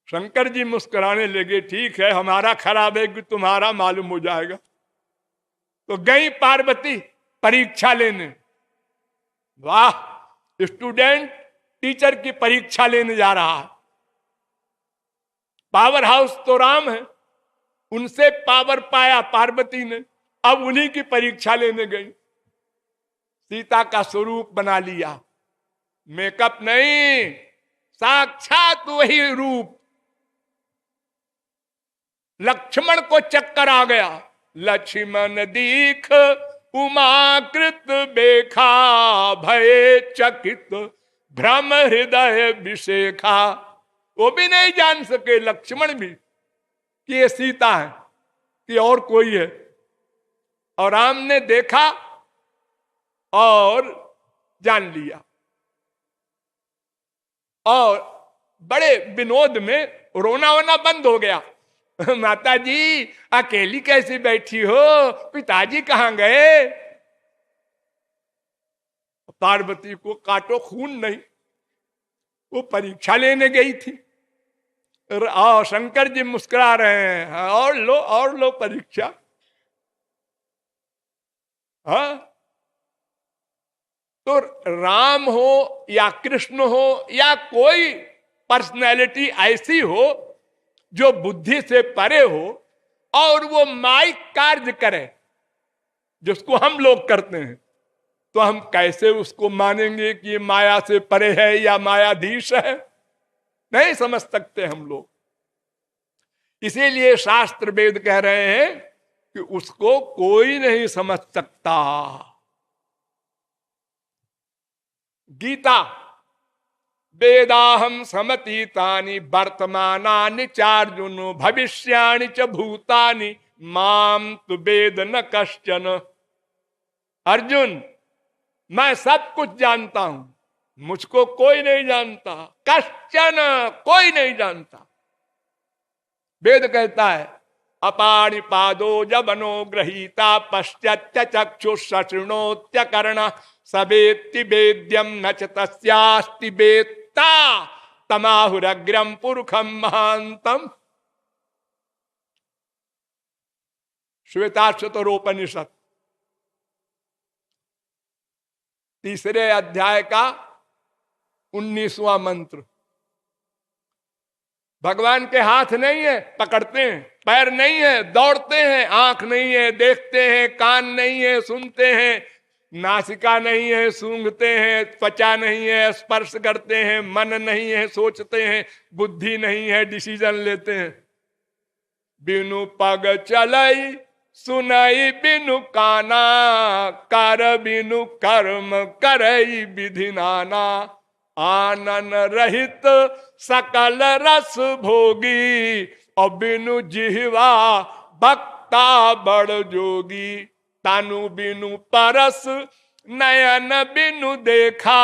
शंकर जी मुस्कुराने लगे, ठीक है हमारा खराब है कि तुम्हारा मालूम हो जाएगा। तो गई पार्वती परीक्षा लेने। वाह, स्टूडेंट टीचर की परीक्षा लेने जा रहा है। पावर हाउस तो राम है, उनसे पावर पाया पार्वती ने, अब उन्हीं की परीक्षा लेने गई। सीता का स्वरूप बना लिया, मेकअप नहीं, साक्षात वही रूप। लक्ष्मण को चक्कर आ गया। लक्ष्मण दीख उमाकृत बेखा, भय चकित भ्रम हृदय विशेखा। वो भी नहीं जान सके लक्ष्मण भी कि ये सीता है कि और कोई है। और राम ने देखा और जान लिया। और बड़े विनोद में रोना वोना बंद हो गया। माता जी अकेली कैसी बैठी हो, पिताजी कहां गए? पार्वती को काटो खून नहीं, वो परीक्षा लेने गई थी। और शंकर जी मुस्कुरा रहे हैं, और लो परीक्षा। हाँ, तो राम हो या कृष्ण हो या कोई पर्सनैलिटी ऐसी हो जो बुद्धि से परे हो और वो माइक कार्य करे जिसको हम लोग करते हैं, तो हम कैसे उसको मानेंगे कि ये माया से परे है या मायाधीश है? नहीं समझ सकते हम लोग। इसीलिए शास्त्र वेद कह रहे हैं कि उसको कोई नहीं समझ सकता। गीता वेदाहम समतीतानि वर्तमानानि चार्जुन भविष्याणि च भूतानि माम तु वेद न कश्चन। अर्जुन, मैं सब कुछ जानता हूं, मुझको कोई नहीं जानता। कश्चन, कोई नहीं जानता। वेद कहता है अपाणिपादो जबनो गृहीता पश्चात्य चक्षुष शृणोत्य कर्ण सवेत्ति वेद्यम न च तस्यास्ति वेत्ता तमाहुरग्रम पुरुषम महांतम। श्वेताश्वतरोपनिषद 3 अध्याय का 19वां मंत्र। भगवान के हाथ नहीं है, पकड़ते हैं, पैर नहीं है, दौड़ते हैं, आंख नहीं है, देखते हैं, कान नहीं है, सुनते हैं, नासिका नहीं है, सूंघते हैं, त्वचा नहीं है, स्पर्श करते हैं, मन नहीं है, सोचते हैं, बुद्धि नहीं है, डिसीजन लेते हैं। बिनु पग चलई सुनई बिनु काना, कर बिनु कर्म करई विधि नाना, आनन रहित सकल रस भोगी, और बिनु जिह्वा भक्ता बड़ जोगी, तनु बिनु परस नयन बिनु देखा,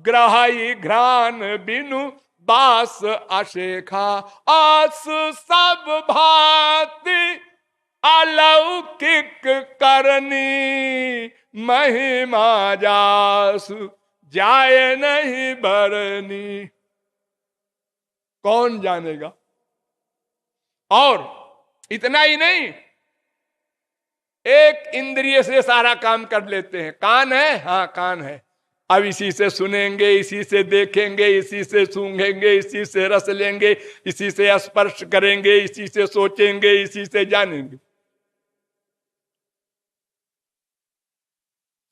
ग्रहई घ्राण बिनु बास अशेखा, आस सब भांति अलौकिक करनी, महिमा जासु जाए नहीं बरनी। कौन जानेगा? और इतना ही नहीं, एक इंद्रिय से सारा काम कर लेते हैं। कान है, हाँ कान है, अब इसी से सुनेंगे, इसी से देखेंगे, इसी से सूंघेंगे, इसी से रस लेंगे, इसी से स्पर्श करेंगे, इसी से सोचेंगे, इसी से जानेंगे।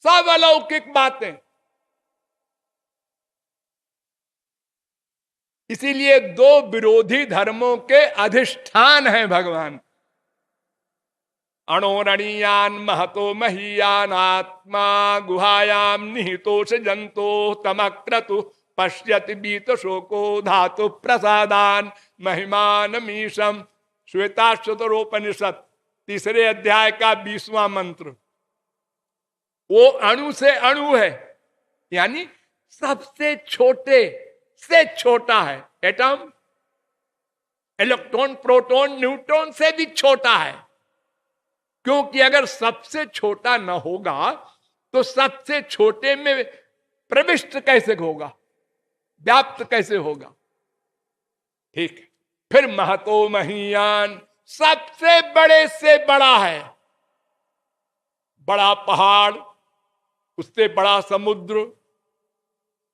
सब अलौकिक बातें। इसीलिए 2 विरोधी धर्मों के अधिष्ठान है भगवान। अणोरणीयान महतो महीयान आत्मा गुहायाम निहितोष जंतो तमक्रतु पश्यति बीत शोको धातु प्रसादान महिमान मीशम। श्वेताश्वतरोपनिषद 3 अध्याय का 20वां मंत्र। वो अणु से अणु है, यानी सबसे छोटे से छोटा है। एटम, इलेक्ट्रॉन, प्रोटॉन, न्यूट्रॉन से भी छोटा है। क्योंकि अगर सबसे छोटा न होगा तो सबसे छोटे में प्रविष्ट कैसे होगा, व्याप्त कैसे होगा? ठीक। फिर महतो महीयान, सबसे बड़े से बड़ा है। बड़ा पहाड़, उससे बड़ा समुद्र,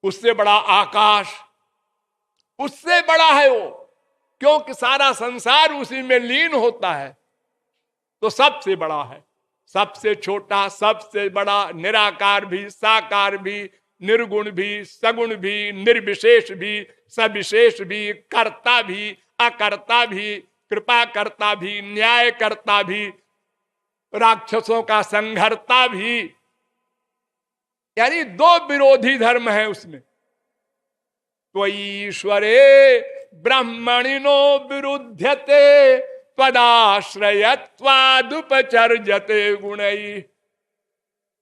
उससे बड़ा आकाश, उससे बड़ा है वो। क्योंकि सारा संसार उसी में लीन होता है, तो सबसे बड़ा है। सबसे छोटा, सबसे बड़ा, निराकार भी, साकार भी, निर्गुण भी, सगुण भी, निर्विशेष भी, सविशेष भी, कर्ता भी, अकर्ता भी, कृपा करता भी, न्याय करता भी, राक्षसों का संघर्ता भी। यानी 2 विरोधी धर्म है उसमें। तो ईश्वरे ब्रह्मणिनो विरुध्यते त्वदाश्रयत्वादुपचर्यते गुणई।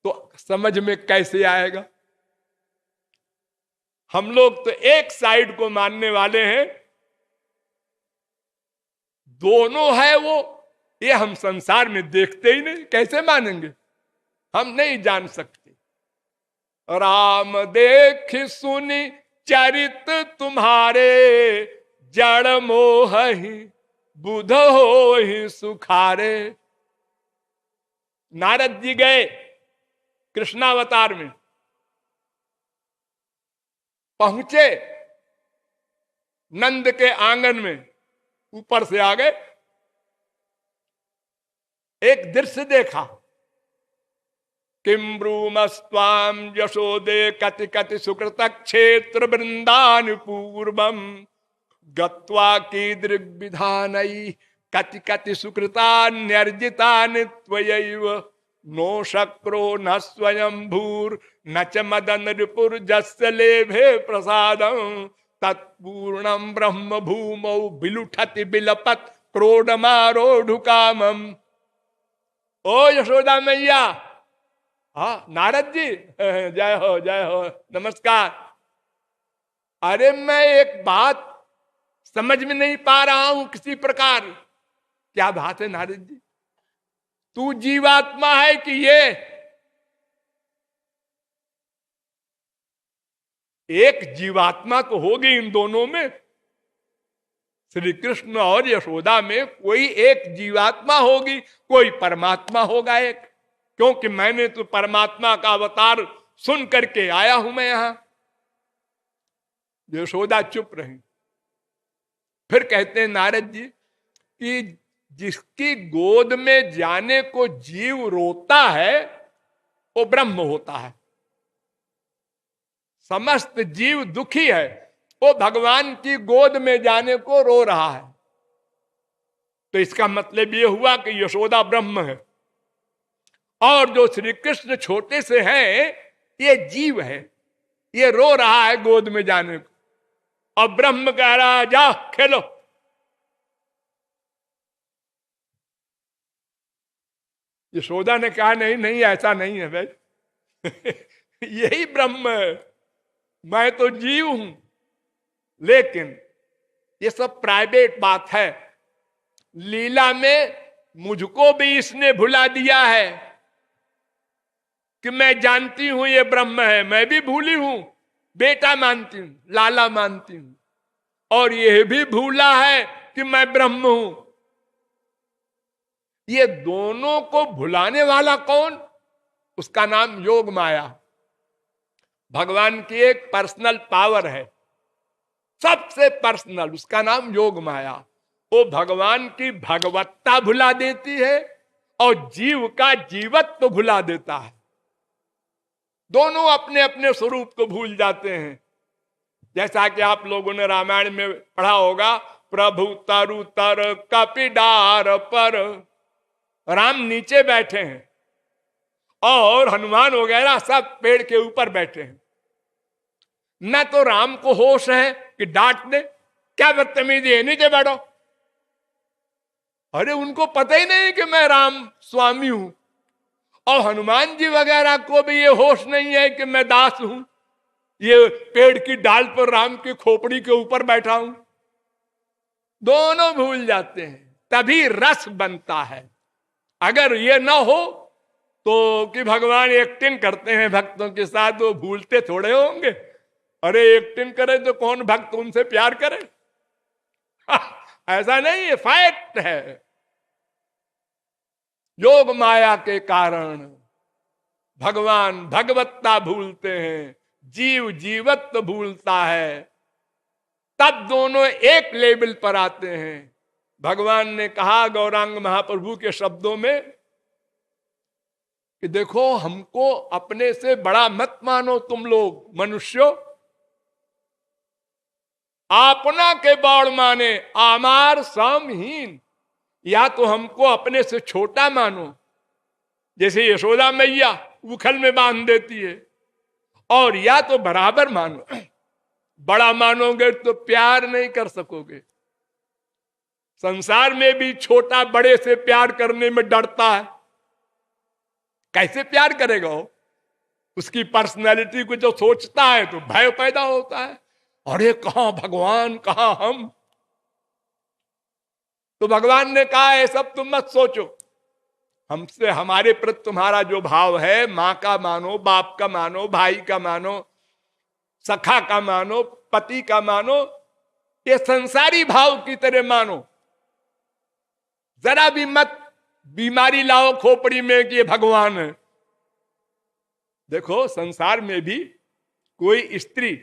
तो समझ में कैसे आएगा? हम लोग तो एक साइड को मानने वाले हैं, दोनों है वो, ये हम संसार में देखते ही नहीं, कैसे मानेंगे? हम नहीं जान सकते। राम देख सुनी चरित तुम्हारे, जड़ मोह ही बुध हो ही सुखारे। नारद जी गए कृष्णावतार में, पहुंचे नंद के आंगन में, ऊपर से आ गए, एक दृश्य देखा। किम ब्रूमस्वाम यशोदे कति कति सुकृत क्षेत्र वृंदान पूर्वम गत्वा की दृग्विधानई कति कति सुकृता न्यर्जितानि त्वयैव नो शक्रो न स्वयं भूर न च मदन रिपुर जस्य लेभे प्रसादम तत्पूर्णम ब्रह्म भूमौ बिलुठति बिलपत क्रोडमारोढ़ कामम। ओ यशोदा मैया, हाँ नारद जी, जय हो जय हो, नमस्कार। अरे मैं एक बात समझ में नहीं पा रहा हूं किसी प्रकार। क्या बात है नारद जी? तू जीवात्मा है कि ये? एक जीवात्मा तो होगी इन दोनों में, श्री कृष्ण और यशोदा में कोई एक जीवात्मा होगी, कोई परमात्मा होगा एक। क्योंकि मैंने तो परमात्मा का अवतार सुन करके आया हूं मैं यहां। यशोदा चुप रही। फिर कहते हैं नारद जी कि जिसकी गोद में जाने को जीव रोता है वो ब्रह्म होता है। समस्त जीव दुखी है, वो भगवान की गोद में जाने को रो रहा है। तो इसका मतलब ये हुआ कि यशोदा ब्रह्म है और जो श्री कृष्ण छोटे से हैं ये जीव है, ये रो रहा है गोद में जाने को, और ब्रह्म कह रहा है जा खेलो। यशोदा ने कहा नहीं नहीं ऐसा नहीं है भाई यही ब्रह्म है, मैं तो जीव हूं। लेकिन ये सब प्राइवेट बात है। लीला में मुझको भी इसने भुला दिया है कि मैं जानती हूं ये ब्रह्म है, मैं भी भूली हूं, बेटा मानती हूं, लाला मानती हूं, और ये भी भूला है कि मैं ब्रह्म हूं। ये दोनों को भुलाने वाला कौन? उसका नाम योग माया। भगवान की एक पर्सनल पावर है, सबसे पर्सनल, उसका नाम योग माया। वो भगवान की भगवत्ता भुला देती है और जीव का जीवत्व तो भुला देता है। दोनों अपने अपने स्वरूप को भूल जाते हैं। जैसा कि आप लोगों ने रामायण में पढ़ा होगा, प्रभु तरु तर कपिडार पर, राम नीचे बैठे हैं और हनुमान वगैरह सब पेड़ के ऊपर बैठे हैं। न तो राम को होश है कि डांट दे, क्या बदतमीजी है, नीचे बैठो। अरे उनको पता ही नहीं कि मैं राम स्वामी हूं। और हनुमान जी वगैरह को भी ये होश नहीं है कि मैं दास हूं, ये पेड़ की डाल पर राम की खोपड़ी के ऊपर बैठा हूं। दोनों भूल जाते हैं, तभी रस बनता है। अगर ये ना हो तो कि भगवान एक्टिंग करते हैं भक्तों के साथ, वो भूलते थोड़े होंगे। अरे एक्टिंग करे तो कौन भक्त उनसे प्यार करे? ऐसा नहीं है, फैक्ट है। योग माया के कारण भगवान भगवत्ता भूलते हैं, जीव जीवत्व भूलता है, तब दोनों एक लेवल पर आते हैं। भगवान ने कहा गौरांग महाप्रभु के शब्दों में कि देखो हमको अपने से बड़ा मत मानो तुम लोग मनुष्यों, अपना के बड़ माने आमार समहीन। या तो हमको अपने से छोटा मानो, जैसे यशोदा मैया उखल में बांध देती है, और या तो बराबर मानो। बड़ा मानोगे तो प्यार नहीं कर सकोगे। संसार में भी छोटा बड़े से प्यार करने में डरता है। कैसे प्यार करेगा वो? उसकी पर्सनैलिटी को जो सोचता है तो भय पैदा होता है। अरे कहां भगवान कहां हम। तो भगवान ने कहा है सब तुम मत सोचो, हमसे हमारे प्रति तुम्हारा जो भाव है, मां का मानो, बाप का मानो, भाई का मानो, सखा का मानो, पति का मानो, ये संसारी भाव की तरह मानो। जरा भी मत बीमारी लाओ खोपड़ी में कि ये भगवान है। देखो संसार में भी कोई स्त्री,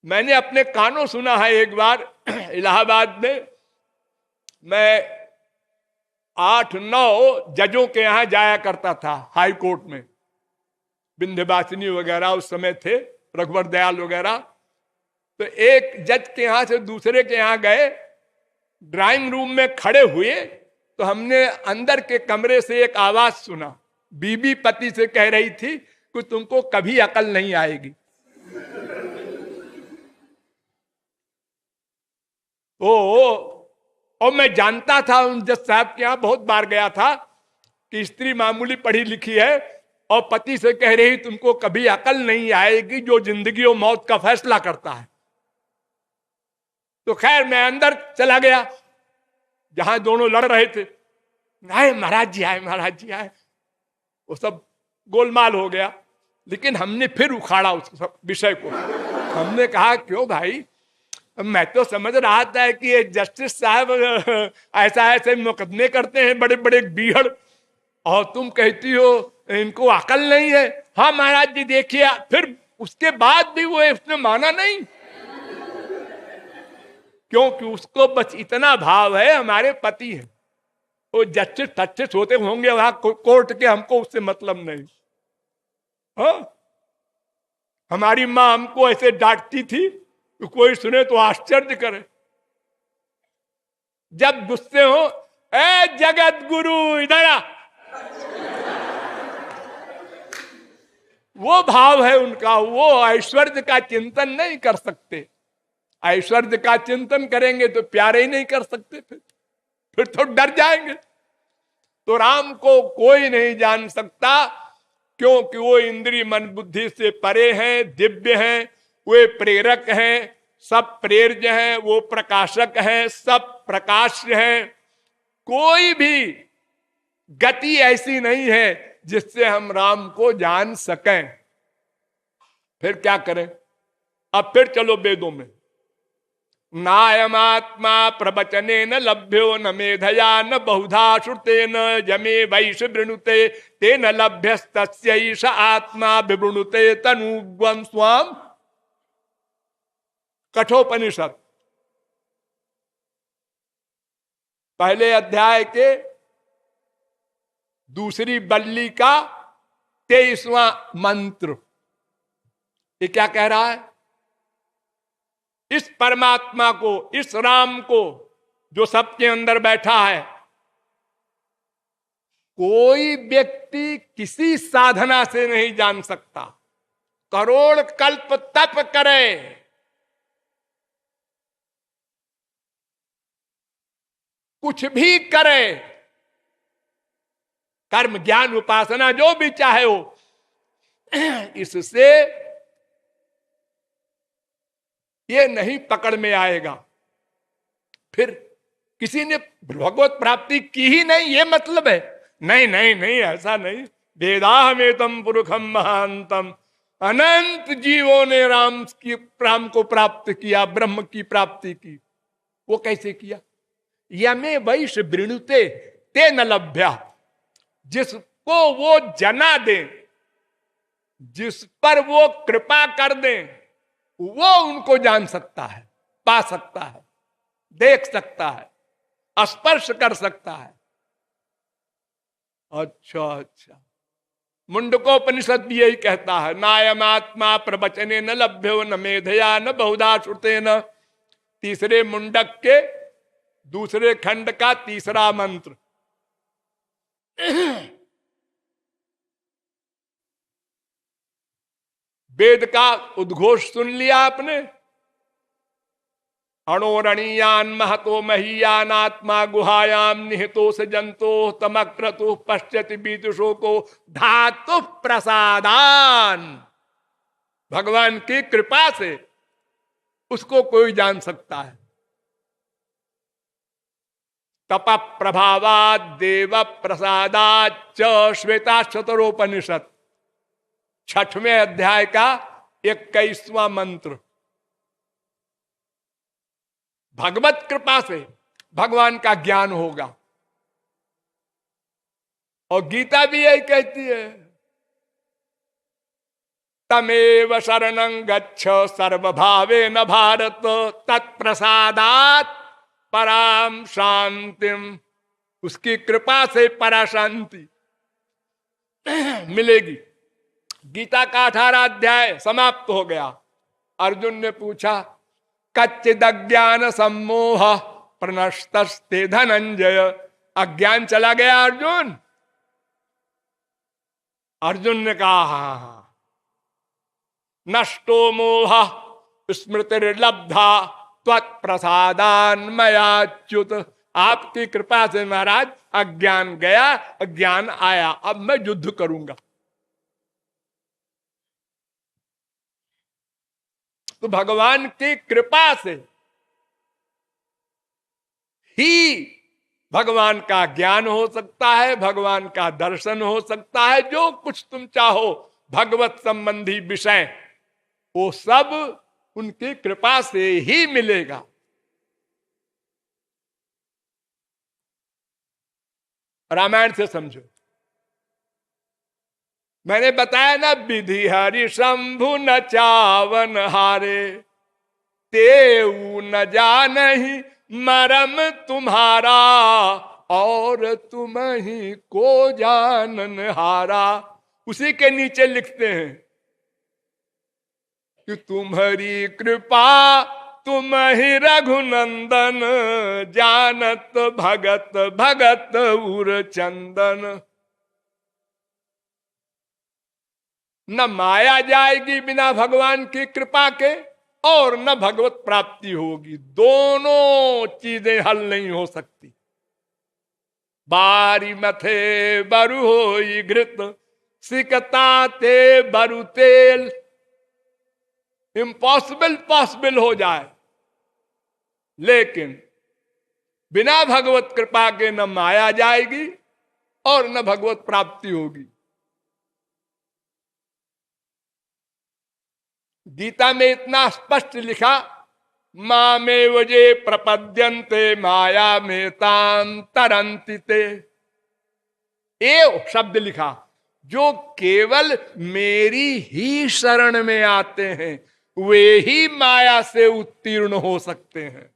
मैंने अपने कानों सुना है एक बार इलाहाबाद में, मैं 8-9 जजों के यहां जाया करता था हाई कोर्ट में, विंध्यवासिनी वगैरह उस समय थे, रघुवर दयाल वगैरह। तो एक जज के यहां से दूसरे के यहां गए, ड्राइंग रूम में खड़े हुए तो हमने अंदर के कमरे से एक आवाज सुना। बीबी पति से कह रही थी कि तुमको कभी अकल नहीं आएगी। और मैं जानता था, उन जज साहब के यहां बहुत बार गया था कि स्त्री मामूली पढ़ी लिखी है और पति से कह रही तुमको कभी अकल नहीं आएगी, जो जिंदगी और मौत का फैसला करता है। तो खैर मैं अंदर चला गया जहां दोनों लड़ रहे थे। आए महाराज जी, आए महाराज जी, आए। वो सब गोलमाल हो गया, लेकिन हमने फिर उखाड़ा उस विषय को। हमने कहा क्यों भाई, मैं तो समझ रहा था कि ये जस्टिस साहब ऐसा ऐसे मुकदमे करते हैं बड़े बड़े बीहड़, और तुम कहती हो इनको अकल नहीं है। हाँ महाराज जी देखिए, फिर उसके बाद भी वो उसने माना नहीं, क्योंकि उसको बस इतना भाव है हमारे पति है। वो जस्टिस तस्टिस होते होंगे वहां कोर्ट के, हमको उससे मतलब नहीं। हाँ, हमारी माँ हमको ऐसे डांटती थी तो कोई सुने तो आश्चर्य करे। जब गुस्से हो, ए जगत गुरु इधर आ, वो भाव है उनका। वो ऐश्वर्य का चिंतन नहीं कर सकते। ऐश्वर्य का चिंतन करेंगे तो प्यारे ही नहीं कर सकते, फिर तो डर जाएंगे। तो राम को कोई नहीं जान सकता, क्योंकि वो इंद्रिय मन बुद्धि से परे हैं, दिव्य हैं, वे प्रेरक हैं, सब प्रेर्य हैं, वो प्रकाशक हैं, सब प्रकाश हैं। कोई भी गति ऐसी नहीं है जिससे हम राम को जान सकें। फिर क्या करें? अब फिर चलो वेदों में। नायमात्मा प्रवचने न लभ्यो न मेधया न बहुधा श्रुते न जमे वैश वृणुते तेन लभ्यस्तस्यैष आत्मा विवृणुते तनुग्वं स्वाम। कठोपनिषद पहले अध्याय के दूसरी बल्ली का 23वां मंत्र। ये क्या कह रहा है? इस परमात्मा को, इस राम को जो सबके अंदर बैठा है, कोई व्यक्ति किसी साधना से नहीं जान सकता। करोड़ कल्प तप करे, कुछ भी करे, कर्म ज्ञान उपासना जो भी चाहे हो, इससे ये नहीं पकड़ में आएगा। फिर किसी ने भगवत प्राप्ति की ही नहीं, ये मतलब है? नहीं नहीं नहीं, ऐसा नहीं। वेदाहमेतम पुरुषम महांतम, अनंत जीवों ने राम को प्राप्त किया, ब्रह्म की प्राप्ति की। वो कैसे किया? यमे वैश वृणुते ते न लभ्या। जिसको वो जना दे, जिस पर वो कृपा कर दे, वो उनको जान सकता है, पा सकता है, देख सकता है, स्पर्श कर सकता है। अच्छा अच्छा, मुंडकोपनिषद भी यही कहता है, नायमात्मा प्रवचने न लभ्यो न मेधया न बहुधा श्रुते न। तीसरे मुंडक के दूसरे खंड का तीसरा मंत्र। वेद का उद्घोष सुन लिया आपने। अणोरणीयान महतो महीयान आत्मा गुहायाम निहितो स जंतो तमक्रतु पश्यति बीतुषो को धातु प्रसादान। भगवान की कृपा से उसको कोई जान सकता है। तप प्रभावाद देव प्रसादाच श्वेताश्वतरोपनिषद 6वें अध्याय का 21वां मंत्र। भगवत कृपा से भगवान का ज्ञान होगा। और गीता भी यही कहती है, तमेव शरणं गच्छ सर्वभावेन भारत तत्प्रसादात् पराम शांतिम। उसकी कृपा से परा शांति मिलेगी। गीता का 18 अध्याय समाप्त हो गया। अर्जुन ने पूछा, कच्चिद ज्ञान सम्मोह प्रनष्टस्ते धनंजय अज्ञान चला गया अर्जुन? अर्जुन ने कहा हाँ हाँ, नष्टो मोह स्मृतिर्लब्धा त्वत्प्रसादान मयाच्युत। आपकी कृपा से महाराज अज्ञान गया, अज्ञान आया, अब मैं युद्ध करूंगा। तो भगवान की कृपा से ही भगवान का ज्ञान हो सकता है, भगवान का दर्शन हो सकता है। जो कुछ तुम चाहो भगवत संबंधी विषय, वो सब उनकी कृपा से ही मिलेगा। रामायण से समझो, मैंने बताया ना, विधि हरि शंभु न चावन हारे, तेऊ न जानहि मरम तुम्हारा, और तुम ही को जानन हारा। उसी के नीचे लिखते हैं कि तुम्हारी कृपा तुम ही रघुनंदन, जानत भगत भगत उर चंदन। न माया जाएगी बिना भगवान की कृपा के, और न भगवत प्राप्ति होगी। दोनों चीजें हल नहीं हो सकती। बारी मथे बरु होई घृत, सिकता ते बरु तेल। इम्पॉसिबल पॉसिबल हो जाए, लेकिन बिना भगवत कृपा के न माया जाएगी और न भगवत प्राप्ति होगी। गीता में इतना स्पष्ट लिखा, माँ में वजे प्रपद्यन्ते माया में ताम तरंति ते। एव शब्द लिखा, जो केवल मेरी ही शरण में आते हैं वे ही माया से उत्तीर्ण हो सकते हैं।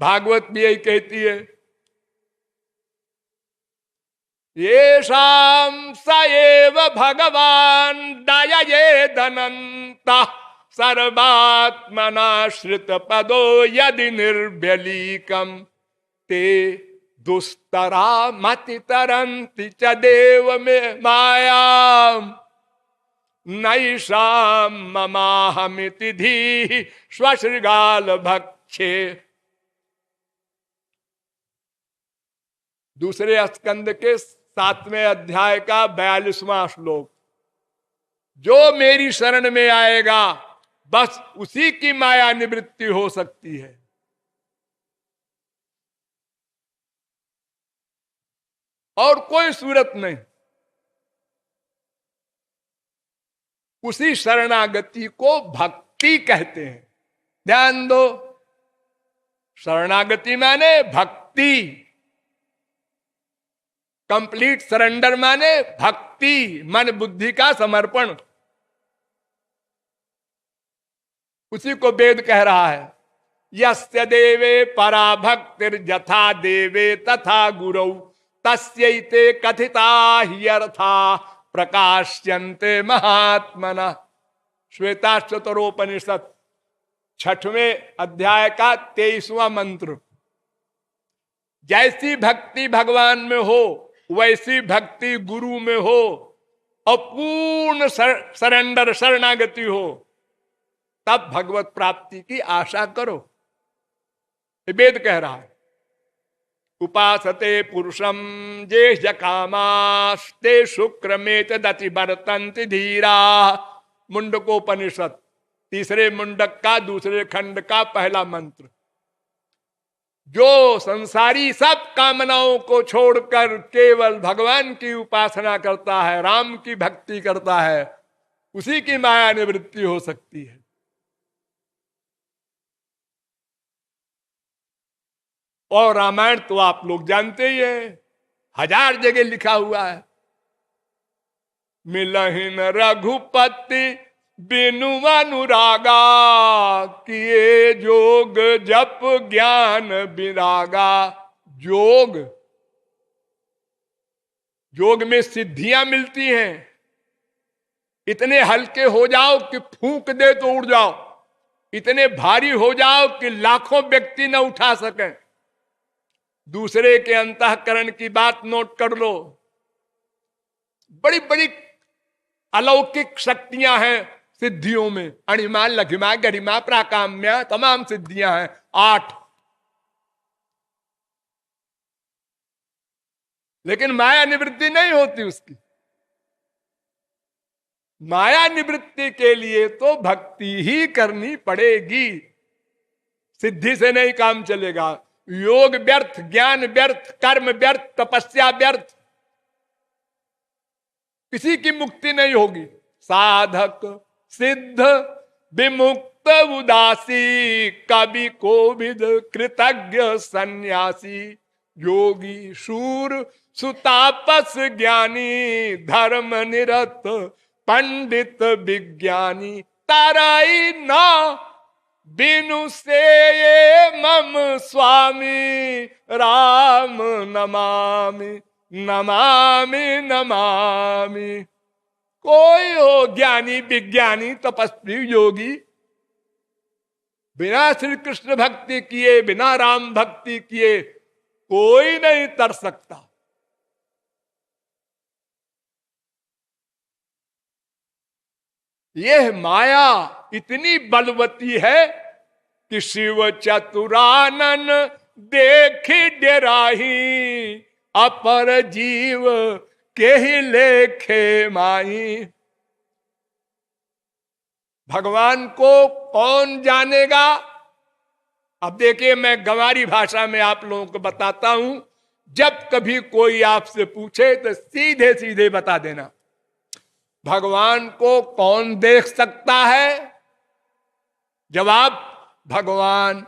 भागवत भी यही कहती है, येषां स एव भगवान दयये दनन्ता, सर्वात्मनाश्रित पदो यदि निर्व्यलीकम, ते दुस्तरा मति तरंति च देव में माया, नैषां ममाहमिति धी स्वशृगाल भक्षे। दूसरे स्कंद के 7वें अध्याय का 42वां श्लोक, जो मेरी शरण में आएगा बस उसी की माया निवृत्ति हो सकती है। और कोई सूरत नहीं। उसी शरणागति को भक्ति कहते हैं। ध्यान दो, शरणागति माने भक्ति, कंप्लीट सरेंडर माने भक्ति, मन बुद्धि का समर्पण। उसी को वेद कह रहा है, यस्य देवे परा भक्तिर यथा देवे तथा गुरौ, तस्यैते कथिता ह्यर्था प्रकाश्यन्ते महात्मना। श्वेताश्वतरोपनिषद 6वें अध्याय का 23वां मंत्र। जैसी भक्ति भगवान में हो वैसी भक्ति गुरु में हो और पूर्ण सरेंडर शरणागति हो, तब भगवत प्राप्ति की आशा करो। वेद कह रहा है, उपासते पुरुषम जेष कामास्ते शुक्रमेत दति बर्तन्ति धीरा। मुंडकोपनिषद 3 मुंडक का 2 खंड का पहला मंत्र। जो संसारी सब कामनाओं को छोड़कर केवल भगवान की उपासना करता है, राम की भक्ति करता है, उसी की माया निवृत्ति हो सकती है। और रामायण तो आप लोग जानते ही हैं, 1000 जगह लिखा हुआ है, मिलहिन रघुपति बिनु अनुरागा, किए जोग जप ज्ञान विरागा। जोग, जोग में सिद्धियां मिलती हैं। इतने हल्के हो जाओ कि फूंक दे तो उड़ जाओ, इतने भारी हो जाओ कि लाखों व्यक्ति न उठा सकें। दूसरे के अंतःकरण की बात नोट कर लो। बड़ी बड़ी अलौकिक शक्तियां हैं सिद्धियों में, अणिमा लघिमा गरिमा प्राकाम्या तमाम सिद्धियां हैं 8। लेकिन माया निवृत्ति नहीं होती उसकी। माया निवृत्ति के लिए तो भक्ति ही करनी पड़ेगी, सिद्धि से नहीं काम चलेगा। योग व्यर्थ, ज्ञान व्यर्थ, कर्म व्यर्थ, तपस्या व्यर्थ, किसी की मुक्ति नहीं होगी। साधक सिद्ध विमुक्त उदासी, कवि कोविद कृतज्ञ सन्यासी, योगी शूर सुतापस ज्ञानी, धर्म निरत पंडित विज्ञानी, ताराई ना बिनु से ये मम स्वामी, राम नमामि नमामि नमामि। कोई हो ज्ञानी विज्ञानी तपस्वी योगी, बिना श्री कृष्ण भक्ति किए, बिना राम भक्ति किए कोई नहीं तर सकता। यह माया इतनी बलवती है कि शिव चतुरानन देखी डेराही, अपर जीव के ही लेखे माही। भगवान को कौन जानेगा? अब देखिए, मैं गंवारी भाषा में आप लोगों को बताता हूं। जब कभी कोई आपसे पूछे तो सीधे सीधे बता देना, भगवान को कौन देख सकता है? जवाब, भगवान।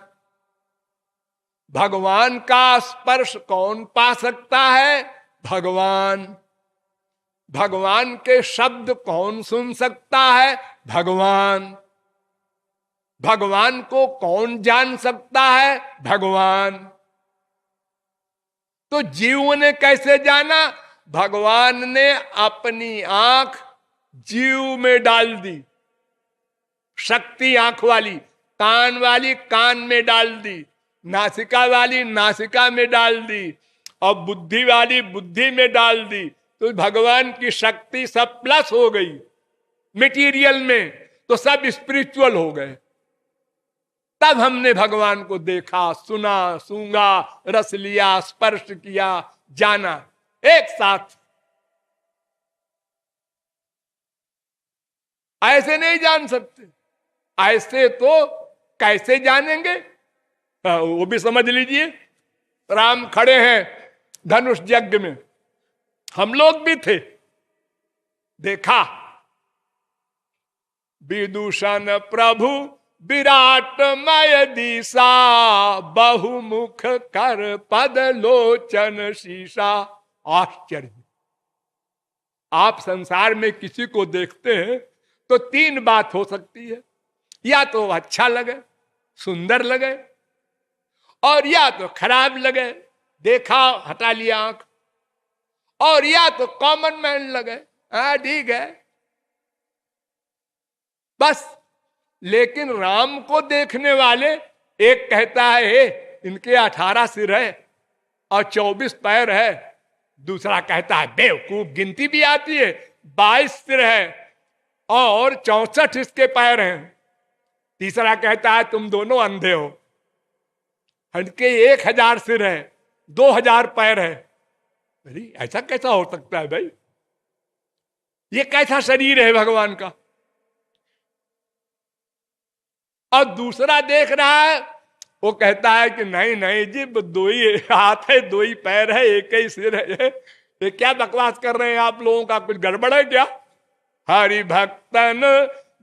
भगवान का स्पर्श कौन पा सकता है? भगवान। भगवान के शब्द कौन सुन सकता है? भगवान। भगवान को कौन जान सकता है? भगवान। तो जीव ने कैसे जाना? भगवान ने अपनी आंख जीव में डाल दी, शक्ति आंख वाली, कान वाली कान में डाल दी, नासिका वाली नासिका में डाल दी, और बुद्धि वाली बुद्धि में डाल दी। तो भगवान की शक्ति सब प्लस हो गई मटेरियल में, तो सब स्पिरिचुअल हो गए। तब हमने भगवान को देखा, सुना, सूंघा, रस लिया, स्पर्श किया, जाना, एक साथ। ऐसे नहीं जान सकते। ऐसे तो कैसे जानेंगे? वो भी समझ लीजिए। राम खड़े हैं धनुष यज्ञ में, हम लोग भी थे, देखा। विदूषण प्रभु विराटमय दिशा, बहुमुख कर पद लोचन शीशा। आश्चर्य! आप संसार में किसी को देखते हैं तो 3 बात हो सकती है, या तो अच्छा लगे, सुंदर लगे, और या तो खराब लगे, देखा हटा लिया आंख, और या तो कॉमन मैन लगे, हाँ ठीक है बस। लेकिन राम को देखने वाले, एक कहता है इनके 18 सिर है और 24 पैर है, दूसरा कहता है बेवकूफ, गिनती भी आती है, 22 सिर है और 64 इसके पैर हैं, तीसरा कहता है तुम दोनों अंधे हो, इनके 1000 सिर है, 2000 पैर है। अरे ऐसा कैसा हो सकता है भाई? ये कैसा शरीर है भगवान का? और दूसरा देख रहा है, वो कहता है कि नहीं नहीं जी, 2 ही हाथ है, 2 ही पैर है, 1 ही सिर है। ये क्या बकवास कर रहे हैं आप लोगों का? कुछ गड़बड़ है क्या? हरि भक्तन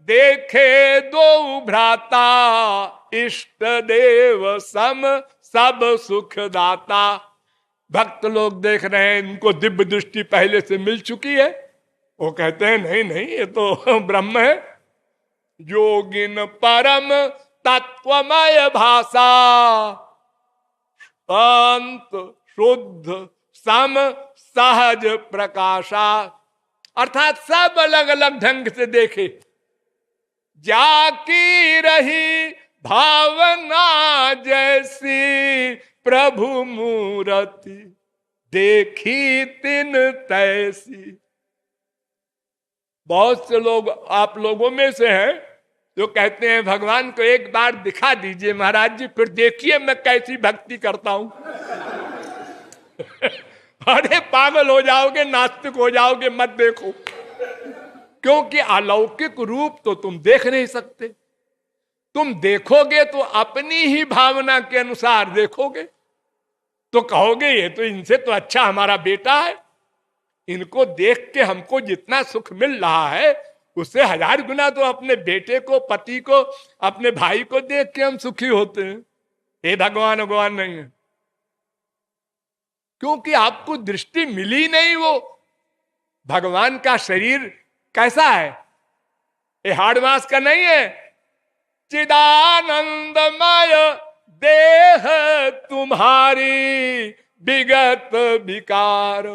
देखे 2 भ्राता, इष्ट देव सम सब सुख दाता। भक्त लोग देख रहे हैं, इनको दिव्य दृष्टि पहले से मिल चुकी है। वो कहते हैं नहीं नहीं, ये तो ब्रह्म है। योगिन परम तत्वमय भाषा, शांत शुद्ध सम सहज प्रकाशा। अर्थात सब अलग अलग ढंग से देखे। जाकी रही भावना जैसी, प्रभु मूरति देखी तिन तैसी। बहुत से लोग आप लोगों में से हैं जो कहते हैं भगवान को एक बार दिखा दीजिए महाराज जी, फिर देखिए मैं कैसी भक्ति करता हूं। अरे पागल हो जाओगे, नास्तिक हो जाओगे, मत देखो। क्योंकि अलौकिक रूप तो तुम देख नहीं सकते। तुम देखोगे तो अपनी ही भावना के अनुसार देखोगे, तो कहोगे ये तो इनसे तो अच्छा हमारा बेटा है। इनको देख के हमको जितना सुख मिल रहा है उससे 1000 गुना तो अपने बेटे को, पति को, अपने भाई को देख के हम सुखी होते हैं। हे भगवान, भगवान नहीं है, क्योंकि आपको दृष्टि मिली नहीं। वो भगवान का शरीर कैसा है? ये हाड़ मास का नहीं है। चिदानंदमय देह तुम्हारी विगत विकार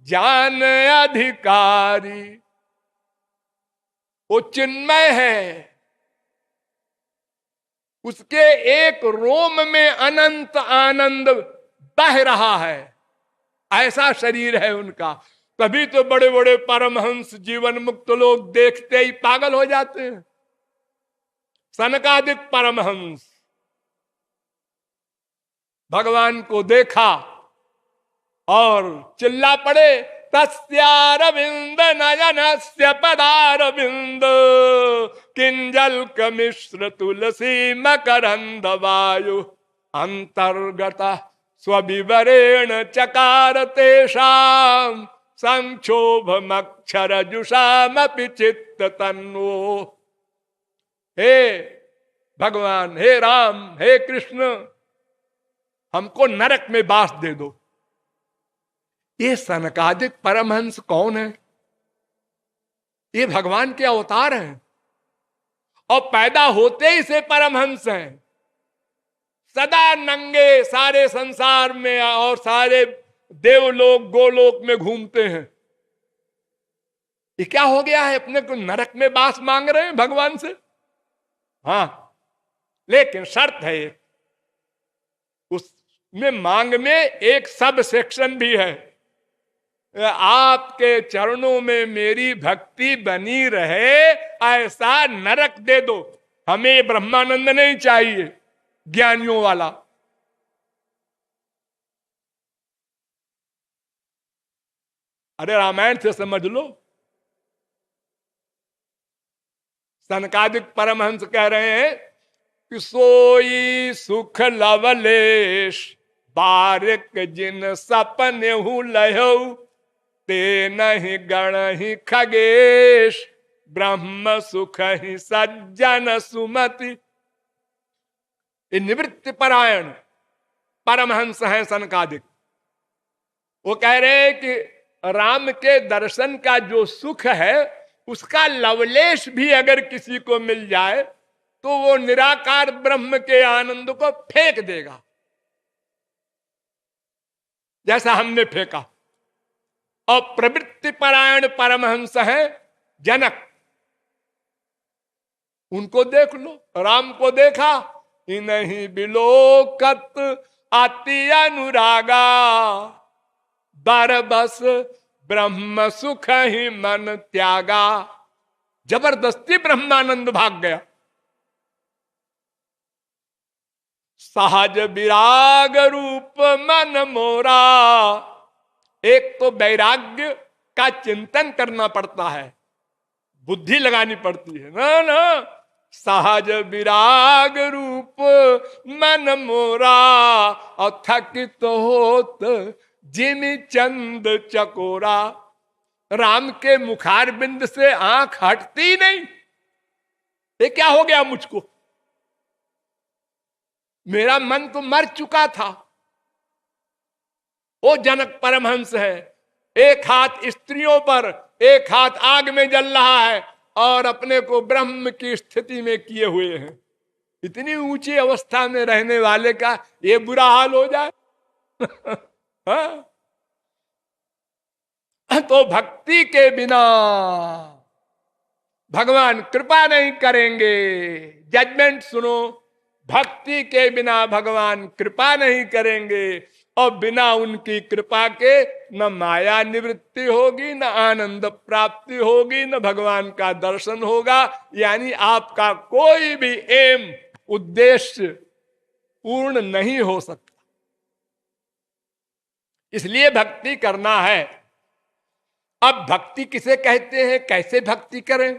जान अधिकारी। वो चिन्मय है, उसके एक रोम में अनंत आनंद बह रहा है, ऐसा शरीर है उनका। तभी तो बड़े बड़े परमहंस, जीवन मुक्त लोग देखते ही पागल हो जाते हैं। सनकादिक परमहंस भगवान को देखा और चिल्ला पड़े, तस्यारविंद नयनस्य पदारविंद किंजल कमिश्र तुलसी मकरंद वायु अंतर्गत स्वविवरेण चकार तेषाम संक्षोभमक्षर जुषामपि चित्त तन्वो। हे भगवान, हे राम, हे कृष्ण, हमको नरक में बास दे दो। ये सनकादिक परमहंस कौन है? ये भगवान के अवतार हैं और पैदा होते ही से परमहंस हैं। सदा नंगे सारे संसार में और सारे देवलोक गोलोक में घूमते हैं। ये क्या हो गया है? अपने को नरक में बास मांग रहे हैं भगवान से। हाँ, लेकिन शर्त है, उसमें मांग में एक सब सेक्शन भी है, आपके चरणों में मेरी भक्ति बनी रहे ऐसा नरक दे दो। हमें ब्रह्मानंद नहीं चाहिए ज्ञानियों वाला। अरे रामायण से समझ लो। सनकादिक परमहंस कह रहे हैं कि सोई सुख लवलेश बारिक जिन सपने हूं लहो ते नहीं गण ही खगेश ब्रह्म सुख ही सज्जन सुमति। निवृत्ति परायण परमहंस हैं सनकादिक। वो कह रहे हैं कि राम के दर्शन का जो सुख है उसका लवलेश भी अगर किसी को मिल जाए तो वो निराकार ब्रह्म के आनंद को फेंक देगा, जैसा हमने फेंका। और प्रवृत्ति परायण परमहंस है जनक। उनको देख लो, राम को देखा, इन्हीं बिलोकत अति अनुरागा बरबस ब्रह्म सुख ही मन त्यागा। जबरदस्ती ब्रह्मानंद भाग गया। सहज विराग रूप मन मोरा। एक तो वैराग्य का चिंतन करना पड़ता है, बुद्धि लगानी पड़ती है ना। सहज विराग रूप मन मोरा और थकित होत जिमि चंद चकोरा। राम के मुखार बिंद से आंख हटती नहीं। ये क्या हो गया मुझको? मेरा मन तो मर चुका था। वो जनक परमहंस है, एक हाथ स्त्रियों पर, एक हाथ आग में जल रहा है और अपने को ब्रह्म की स्थिति में किए हुए हैं। इतनी ऊंची अवस्था में रहने वाले का ये बुरा हाल हो जाए। हाँ? तो भक्ति के बिना भगवान कृपा नहीं करेंगे। जजमेंट सुनो, भक्ति के बिना भगवान कृपा नहीं करेंगे, और बिना उनकी कृपा के न माया निवृत्ति होगी, न आनंद प्राप्ति होगी, न भगवान का दर्शन होगा। यानी आपका कोई भी एम, उद्देश्य पूर्ण नहीं हो सकता। इसलिए भक्ति करना है। अब भक्ति किसे कहते हैं, कैसे भक्ति करें,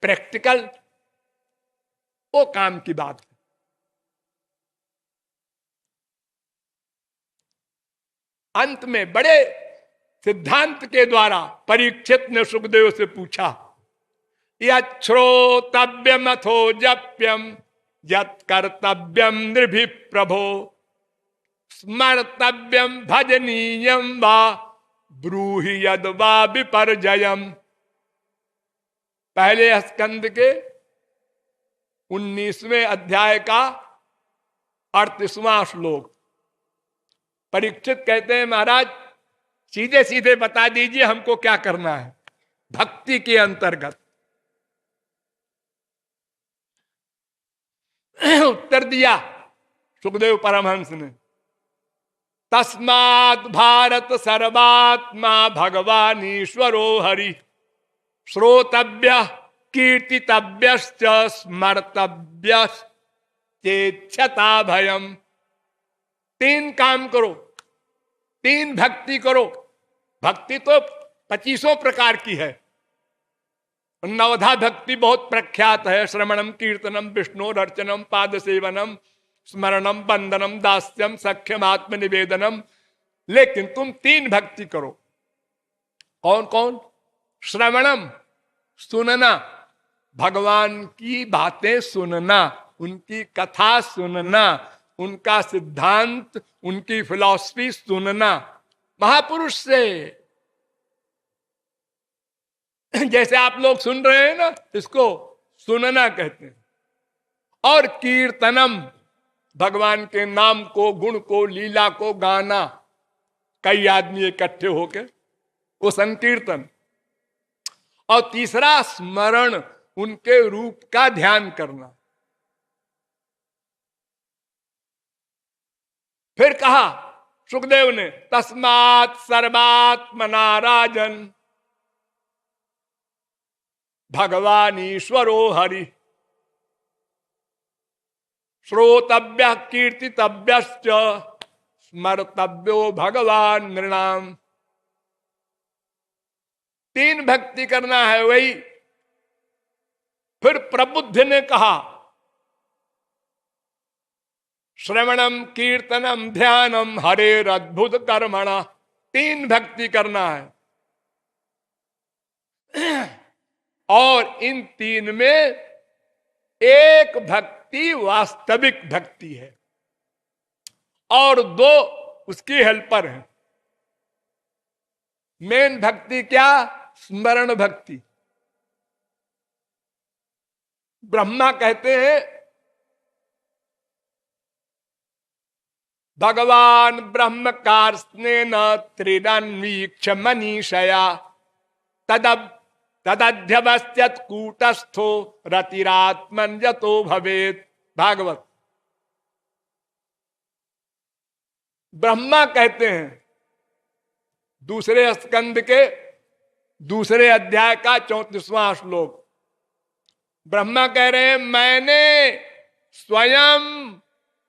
प्रैक्टिकल, वो काम की बात है। अंत में बड़े सिद्धांत के द्वारा परीक्षित ने सुखदेव से पूछा, यश्रोतव्यम अथो जप्यम यत् कर्तव्यम नृभि प्रभो स्मर्तव्यम भजनीयम वा ब्रूहि यद वा विपर्जयम। पहले स्कंद के 19वें अध्याय का 38वां श्लोक। परीक्षित कहते हैं, महाराज सीधे सीधे बता दीजिए हमको क्या करना है भक्ति के अंतर्गत। उत्तर दिया सुखदेव परमहंस ने, तस्मात् भारत सर्वात्मा भगवान ईश्वरो हरि श्रोतव्य कीर्तितव्यश्च स्मर्तव्यश्च चेच्छता भयम। 3 काम करो, 3 भक्ति करो। भक्ति तो 25 प्रकार की है। नवधा भक्ति बहुत प्रख्यात है, श्रवणम कीर्तनम विष्णु अर्चनम पाद सेवनम स्मरणम बंदनम दास्यम सख्यम आत्मनिवेदनम। लेकिन तुम 3 भक्ति करो। कौन कौन? श्रवणम, सुनना, भगवान की बातें सुनना, उनकी कथा सुनना, उनका सिद्धांत, उनकी फिलॉसफी सुनना, महापुरुष से। जैसे आप लोग सुन रहे हैं ना, इसको सुनना कहते हैं। और कीर्तनम, भगवान के नाम को, गुण को, लीला को गाना, कई आदमी इकट्ठे होके, वो संकीर्तन। और तीसरा स्मरण, उनके रूप का ध्यान करना। फिर कहा सुखदेव ने, तस्मात् सर्वात्मना राजन भगवान ईश्वरो हरि श्रोतव्य कीर्तितव्यश्च स्मर्तव्यो भगवान नृणाम। 3 भक्ति करना है वही। फिर प्रबुद्ध ने कहा, श्रवणम कीर्तनम ध्यानम हरेर अद्भुत कर्मणा। 3 भक्ति करना है। और इन 3 में एक भक्ति वास्तविक भक्ति है और 2 उसकी हेल्पर है। मेन भक्ति क्या? स्मरण भक्ति। ब्रह्मा कहते हैं, भगवान ब्रह्म कार्ष्णेन त्रिदन्वीक्ष मनीषया तदध्यवस्यत् कूटस्थो रतिरात्मन यतो भवेत्। भागवत। ब्रह्मा कहते हैं, दूसरे स्कंद के दूसरे अध्याय का 34वां श्लोक। ब्रह्मा कह रहे हैं, मैंने स्वयं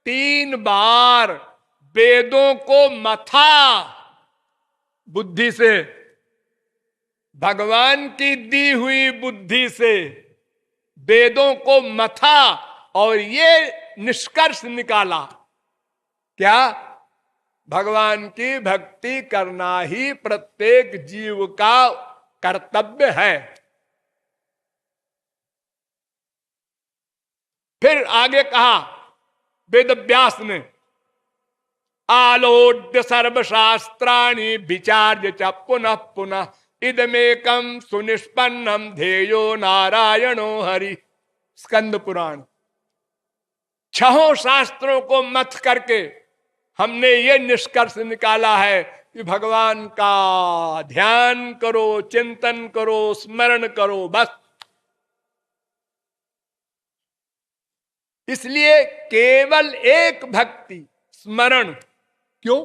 3 बार वेदों को मथा, बुद्धि से, भगवान की दी हुई बुद्धि से वेदों को मथा और ये निष्कर्ष निकाला, क्या? भगवान की भक्ति करना ही प्रत्येक जीव का कर्तव्य है। फिर आगे कहा वेद व्यास ने, आलोड्य सर्वशास्त्राणि विचार्य च पुनः पुनः इदमेकम सुनिष्पन्नम ध्येयो नारायणो हरि। स्कंद पुराण। 6 शास्त्रों को मथ करके हमने ये निष्कर्ष निकाला है कि भगवान का ध्यान करो, चिंतन करो, स्मरण करो, बस। इसलिए केवल एक भक्ति स्मरण। क्यों?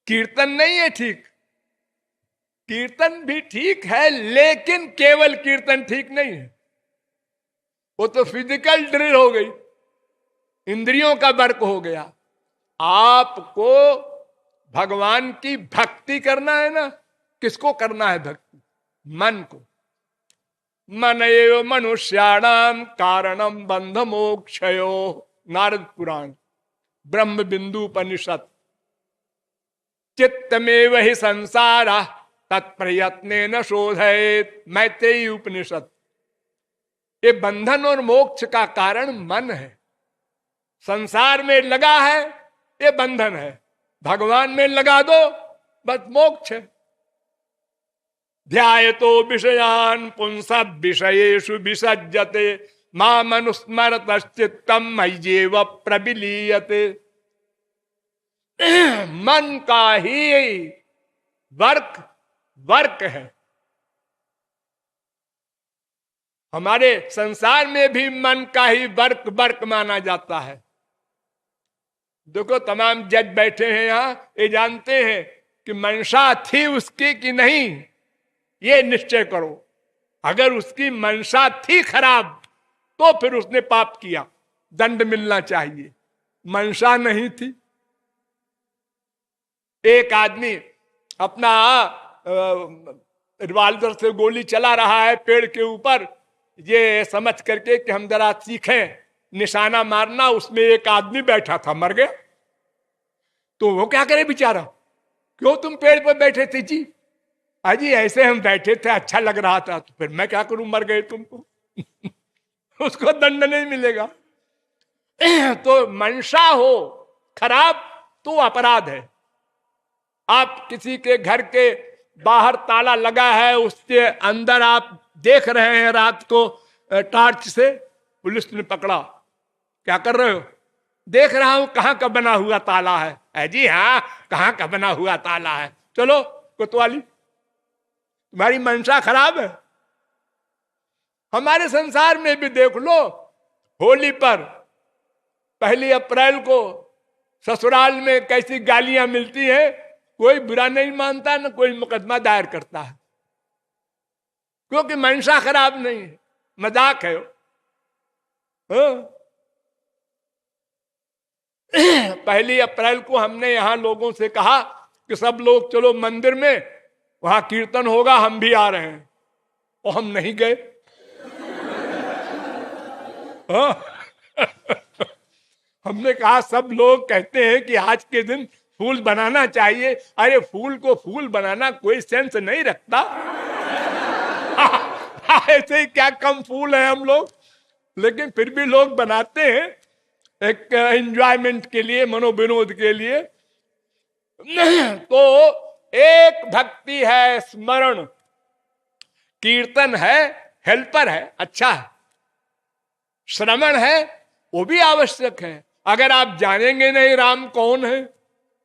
कीर्तन नहीं है ठीक, कीर्तन भी ठीक है, लेकिन केवल कीर्तन ठीक नहीं है। वो तो फिजिकल ड्रिल हो गई, इंद्रियों का वर्क हो गया। आपको भगवान की भक्ति करना है ना। किसको करना है भक्ति? मन को। मन एव मनुष्याणाम कारणम बंध मोक्षयो, नारद पुराण, ब्रह्म बिंदु उपनिषद। चित्तमेव हि संसारा तत्प्रयत्नेन शोधयेत्, मैत्रेयी उपनिषद। ये बंधन और मोक्ष का कारण मन है। संसार में लगा है ये बंधन है, भगवान में लगा दो बस मोक्ष है। ध्यायतो विषयान पुंस विषयेषु विसज्जते माम अनुस्मरतश्चित्तम मय्येव प्रविलीयते। मन का ही वर्क है। हमारे संसार में भी मन का ही वर्क माना जाता है। देखो तमाम जज बैठे हैं यहां, ये जानते हैं कि मंशा थी उसकी कि नहीं, ये निश्चय करो। अगर उसकी मंशा थी खराब तो फिर उसने पाप किया, दंड मिलना चाहिए। मंशा नहीं थी। एक आदमी अपना रिवाल्वर से गोली चला रहा है पेड़ के ऊपर, ये समझ करके कि हम जरा सीखें निशाना मारना। उसमें एक आदमी बैठा था, मर गया। तो वो क्या करे बेचारा? क्यों तुम पेड़ पर बैठे थे जी? अजी ऐसे हम बैठे थे, अच्छा लग रहा था। तो फिर मैं क्या करूं, मर गए तुमको। उसको दंड नहीं मिलेगा। तो मंशा हो खराब तो अपराध है। आप किसी के घर के बाहर ताला लगा है, उसके अंदर आप देख रहे हैं रात को टॉर्च से, पुलिस ने पकड़ा, क्या कर रहे हो? देख रहा हूं कहां का बना हुआ ताला है। जी हाँ, कहां का बना हुआ ताला है, चलो कोतवाली, तुम्हारी मंशा खराब है। हमारे संसार में भी देख लो, होली पर 1 अप्रैल को ससुराल में कैसी गालियां मिलती है। कोई बुरा नहीं मानता, ना कोई मुकदमा दायर करता है, क्योंकि मंशा खराब नहीं है, मजाक है। 1 अप्रैल को हमने यहां लोगों से कहा कि सब लोग चलो मंदिर में, वहां कीर्तन होगा, हम भी आ रहे हैं। और हम नहीं गए। हमने कहा सब लोग कहते हैं कि आज के दिन फूल बनाना चाहिए। अरे फूल को फूल बनाना कोई सेंस नहीं रखता। ऐसे ही क्या कम फूल है हम लोग, लेकिन फिर भी लोग बनाते हैं एक एंजॉयमेंट के लिए, मनोविनोद के लिए। तो एक भक्ति है स्मरण, कीर्तन है हेल्पर है, अच्छा है। श्रवण है वो भी आवश्यक है। अगर आप जानेंगे नहीं राम कौन है,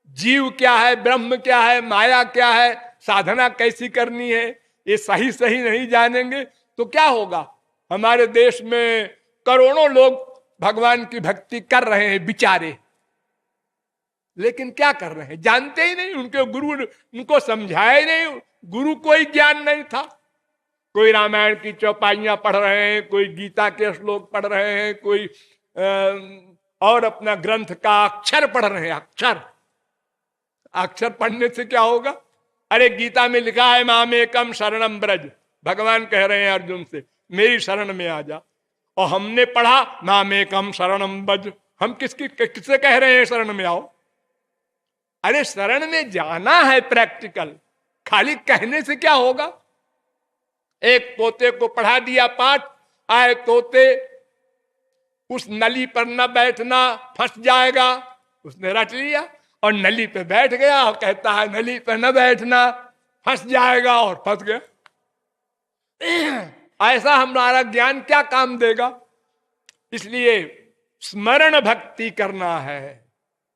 जीव क्या है, ब्रह्म क्या है, माया क्या है, साधना कैसी करनी है, ये सही सही नहीं जानेंगे तो क्या होगा। हमारे देश में करोड़ों लोग भगवान की भक्ति कर रहे हैं बेचारे, लेकिन क्या कर रहे हैं जानते ही नहीं। उनके गुरु उनको समझाए नहीं, गुरु को ही ज्ञान नहीं था। कोई रामायण की चौपाइयां पढ़ रहे हैं, कोई गीता के श्लोक पढ़ रहे हैं, कोई और अपना ग्रंथ का अक्षर पढ़ रहे हैं। अक्षर पढ़ने से क्या होगा? अरे गीता में लिखा है माम एकम शरणम ब्रज, भगवान कह रहे हैं अर्जुन से मेरी शरण में आ जा। और हमने पढ़ा माम एकम शरणम ब्रज, हम किससे कह रहे हैं शरण में आओ? अरे शरण में जाना है प्रैक्टिकल, खाली कहने से क्या होगा। एक तोते को पढ़ा दिया पाठ, आए तोते उस नली पर न बैठना फंस जाएगा, उसने रट लिया और नली पे बैठ गया और कहता है नली पे न बैठना फंस जाएगा, और फंस गया। ऐसा हमारा ज्ञान क्या काम देगा। इसलिए स्मरण भक्ति करना है।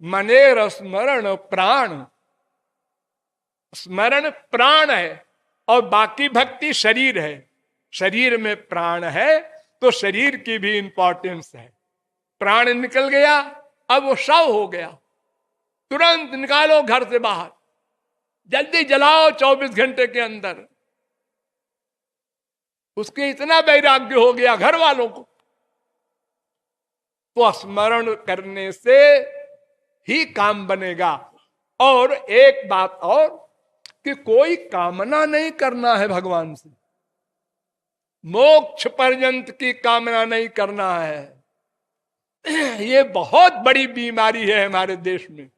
मनेर स्मरण प्राण, स्मरण प्राण है और बाकी भक्ति शरीर है। शरीर में प्राण है तो शरीर की भी इंपॉर्टेंस है। प्राण निकल गया, अब वो शव हो गया, तुरंत निकालो घर से बाहर, जल्दी जलाओ 24 घंटे के अंदर। उसके इतना वैराग्य हो गया घर वालों को, तो स्मरण करने से ही काम बनेगा। और एक बात और कि कोई कामना नहीं करना है भगवान से, मोक्ष पर्यंत की कामना नहीं करना है। ये बहुत बड़ी बीमारी है हमारे देश में।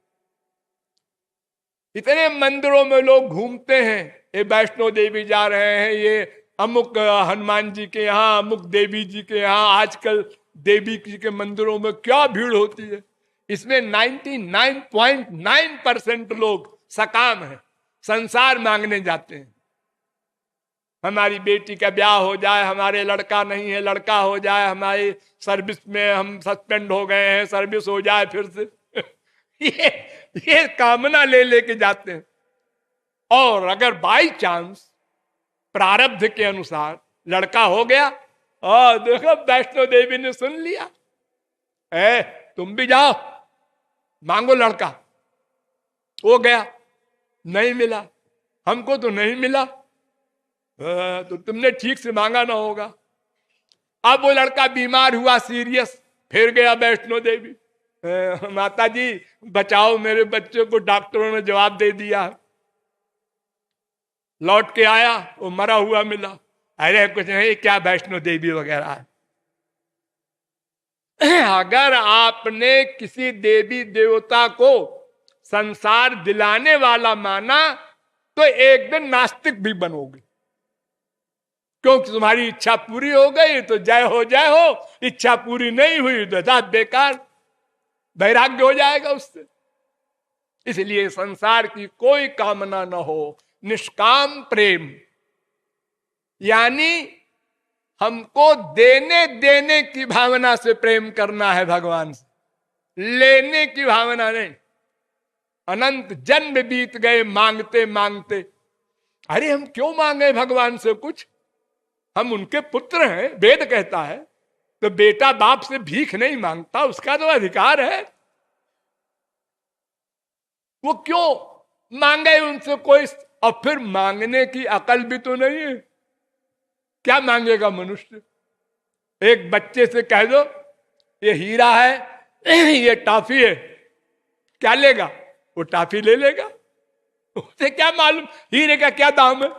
इतने मंदिरों में लोग घूमते हैं, ये वैष्णो देवी जा रहे हैं, ये अमुक हनुमान जी के यहाँ, अमुक देवी जी के यहाँ। आजकल देवी जी के मंदिरों में क्या भीड़ होती है। इसमें 99.9% लोग सकाम हैं, संसार मांगने जाते हैं। हमारी बेटी का ब्याह हो जाए, हमारे लड़का नहीं है लड़का हो जाए, हमारी सर्विस में हम सस्पेंड हो गए हैं सर्विस हो जाए फिर से। ये कामना ले लेके जाते हैं। और अगर बाई चांस प्रारब्ध के अनुसार लड़का हो गया, और देखो वैष्णो देवी ने सुन लिया, तुम भी जाओ मांगो लड़का। वो गया, नहीं मिला, हमको तो नहीं मिला, तो तुमने ठीक से मांगा ना होगा। अब वो लड़का बीमार हुआ सीरियस, फिर गया वैष्णो देवी, माता जी बचाओ मेरे बच्चे को, डॉक्टरों ने जवाब दे दिया। लौट के आया, वो मरा हुआ मिला। अरे कुछ नहीं, क्या वैष्णो देवी वगैरह है। अगर आपने किसी देवी देवता को संसार दिलाने वाला माना तो एक दिन नास्तिक भी बनोगे, क्योंकि तुम्हारी इच्छा पूरी हो गई तो जय हो, इच्छा पूरी नहीं हुई तो जात बेकार, वैराग्य हो जाएगा उससे। इसलिए संसार की कोई कामना न हो, निष्काम प्रेम, यानी हमको देने देने की भावना से प्रेम करना है भगवान से, लेने की भावना नहीं। अनंत जन्म बीत गए मांगते मांगते। अरे हम क्यों मांगे भगवान से कुछ, हम उनके पुत्र हैं, वेद कहता है। तो बेटा बाप से भीख नहीं मांगता, उसका तो अधिकार है। वो क्यों मांगे उनसे कोई, और फिर मांगने की अकल भी तो नहीं है। क्या मांगेगा मनुष्य। एक बच्चे से कह दो ये हीरा है ये टॉफी है, क्या लेगा, वो टॉफी ले लेगा। उसे क्या मालूम हीरे का क्या दाम है।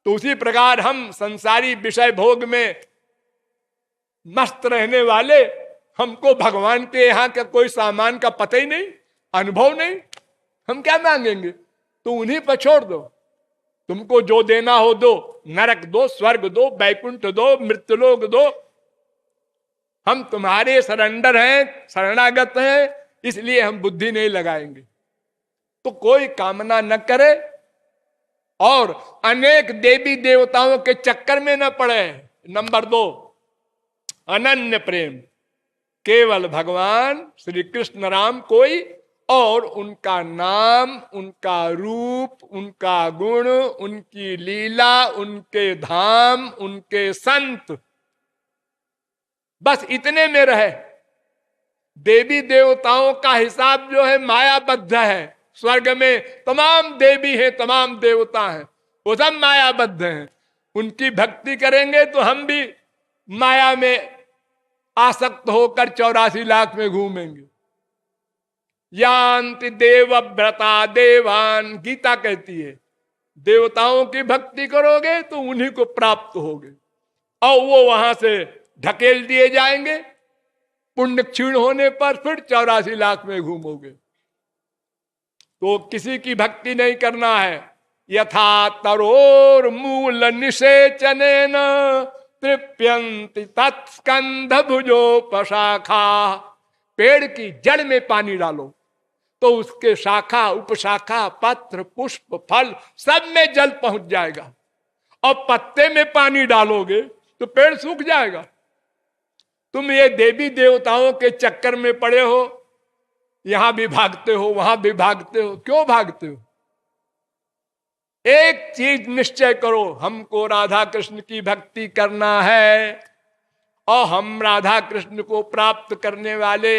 तो उसी प्रकार हम संसारी विषय भोग में मस्त रहने वाले, हमको भगवान के यहाँ का कोई सामान का पता ही नहीं, अनुभव नहीं, हम क्या मांगेंगे। तो उन्हीं पर छोड़ दो, तुमको जो देना हो दो, नरक दो, स्वर्ग दो, वैकुंठ दो, मृत्युलोक दो, हम तुम्हारे सरेंडर हैं, शरणागत हैं, इसलिए हम बुद्धि नहीं लगाएंगे। तो कोई कामना न करे और अनेक देवी देवताओं के चक्कर में न पड़े। नंबर 2, अनन्य प्रेम, केवल भगवान श्री कृष्ण राम कोई, और उनका नाम, उनका रूप, उनका गुण, उनकी लीला, उनके धाम, उनके संत, बस इतने में रहे। देवी देवताओं का हिसाब जो है मायाबद्ध है। स्वर्ग में तमाम देवी हैं, तमाम देवता हैं, वो सब मायाबद्ध हैं। उनकी भक्ति करेंगे तो हम भी माया में आसक्त होकर 84 लाख में घूमेंगे। यान्ति देवव्रता देवान, गीता कहती है देवताओं की भक्ति करोगे तो उन्हीं को प्राप्त होगे, और वो वहां से ढकेल दिए जाएंगे। पुण्य क्षीण होने पर फिर 84 लाख में घूमोगे। तो किसी की भक्ति नहीं करना है। यथा तरोर मूल निषेचनेन तृप्यन्ति तत्स्कंध भुजोपशाखा। पेड़ की जड़ में पानी डालो तो उसके शाखा, उपशाखा, पत्र, पुष्प, फल सब में जल पहुंच जाएगा। और पत्ते में पानी डालोगे तो पेड़ सूख जाएगा। तुम ये देवी देवताओं के चक्कर में पड़े हो, यहां भी भागते हो, वहां भी भागते हो। क्यों भागते हो? एक चीज निश्चय करो, हमको राधा कृष्ण की भक्ति करना है। और हम राधा कृष्ण को प्राप्त करने वाले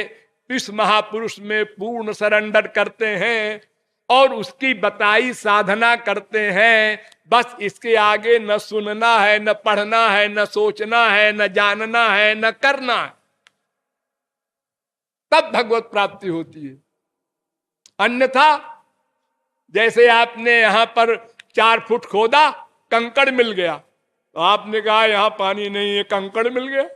इस महापुरुष में पूर्ण सरेंडर करते हैं और उसकी बताई साधना करते हैं। बस इसके आगे न सुनना है, न पढ़ना है, न सोचना है, न जानना है, न करना है, तब भगवत प्राप्ति होती है। अन्यथा जैसे आपने यहां पर 4 फुट खोदा, कंकड़ मिल गया, तो आपने कहा यहां पानी नहीं है, कंकड़ मिल गया।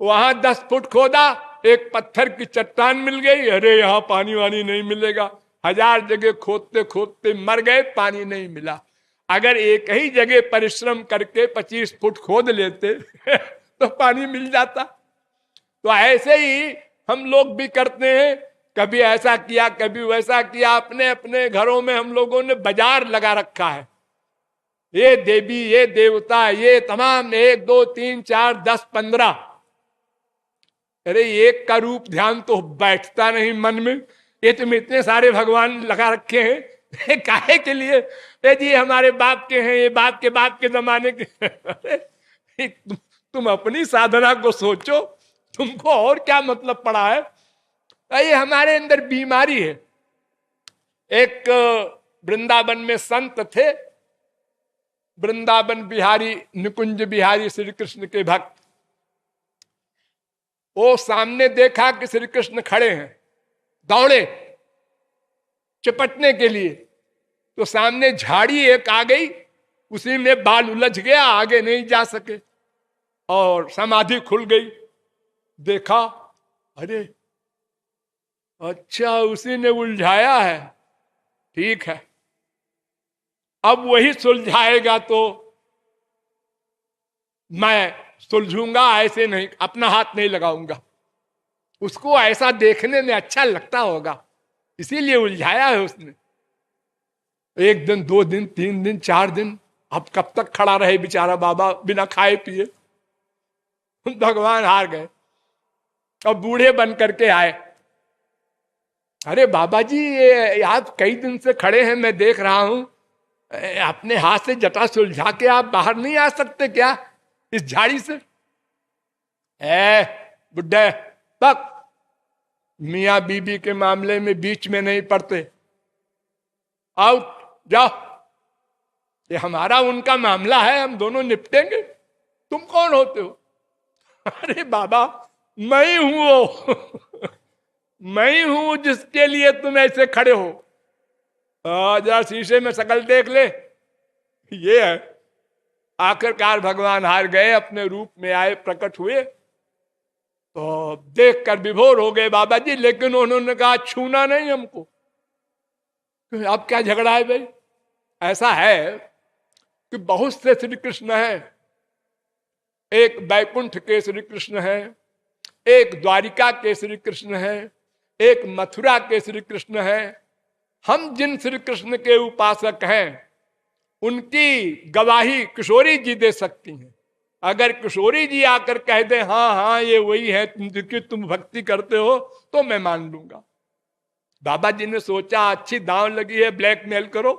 वहां 10 फुट खोदा, एक पत्थर की चट्टान मिल गई, अरे यहां पानी वानी नहीं मिलेगा। 1000 जगह खोदते खोदते मर गए, पानी नहीं मिला। अगर एक ही जगह परिश्रम करके 25 फुट खोद लेते तो पानी मिल जाता। तो ऐसे ही हम लोग भी करते हैं, कभी ऐसा किया कभी वैसा किया। अपने अपने घरों में हम लोगों ने बाजार लगा रखा है, ये देवी, ये देवता, ये तमाम 1 2 3 4 10 15। अरे एक का रूप ध्यान तो बैठता नहीं मन में, ये तुम इतने सारे भगवान लगा रखे हैं काहे के लिए? ये जी हमारे बाप के हैं, ये बाप के जमाने के तुम अपनी साधना को सोचो, तुमको और क्या मतलब पड़ा है? ये हमारे अंदर बीमारी है। एक वृंदावन में संत थे, वृंदावन बिहारी, निकुंज बिहारी, श्री कृष्ण के भक्त। वो सामने देखा कि श्री कृष्ण खड़े हैं, दौड़े चिपटने के लिए, तो सामने झाड़ी एक आ गई, उसी में बाल उलझ गया, आगे नहीं जा सके और समाधि खुल गई। देखा, अरे अच्छा उसी ने उलझाया है, ठीक है, अब वही सुलझाएगा तो मैं सुलझूंगा, ऐसे नहीं, अपना हाथ नहीं लगाऊंगा। उसको ऐसा देखने में अच्छा लगता होगा, इसीलिए उलझाया है उसने। 1 दिन 2 दिन 3 दिन 4 दिन, अब कब तक खड़ा रहे बेचारा बाबा बिना खाए पिए? भगवान हार गए। अब बूढ़े बन करके आए, अरे बाबा जी ये आप कई दिन से खड़े हैं, मैं देख रहा हूं, अपने हाथ से जटा सुलझा के आप बाहर नहीं आ सकते क्या इस झाड़ी से? बुड्ढे तक मियां बीबी के मामले में बीच में नहीं पड़ते, आउट जाओ, ये हमारा उनका मामला है, हम दोनों निपटेंगे, तुम कौन होते हो? अरे बाबा मैं ही हूं वो मैं ही हूं जिसके लिए तुम ऐसे खड़े हो, जरा शीशे में शकल देख ले, ये है। आखिरकार भगवान हार गए, अपने रूप में आए, प्रकट हुए, तो देखकर विभोर हो गए बाबा जी। लेकिन उन्होंने कहा छूना नहीं हमको। अब क्या झगड़ा है भाई? ऐसा है कि बहुत से श्री कृष्ण हैं, एक बैकुंठ के श्री कृष्ण हैं, एक द्वारिका के श्री कृष्ण हैं, एक मथुरा के श्री कृष्ण हैं। हम जिन श्री कृष्ण के उपासक हैं उनकी गवाही किशोरी जी दे सकती हैं। अगर किशोरी जी आकर कह दे हाँ हाँ ये वही है जिनकी तुम भक्ति करते हो, तो मैं मान लूंगा। बाबा जी ने सोचा अच्छी दांव लगी है, ब्लैकमेल करो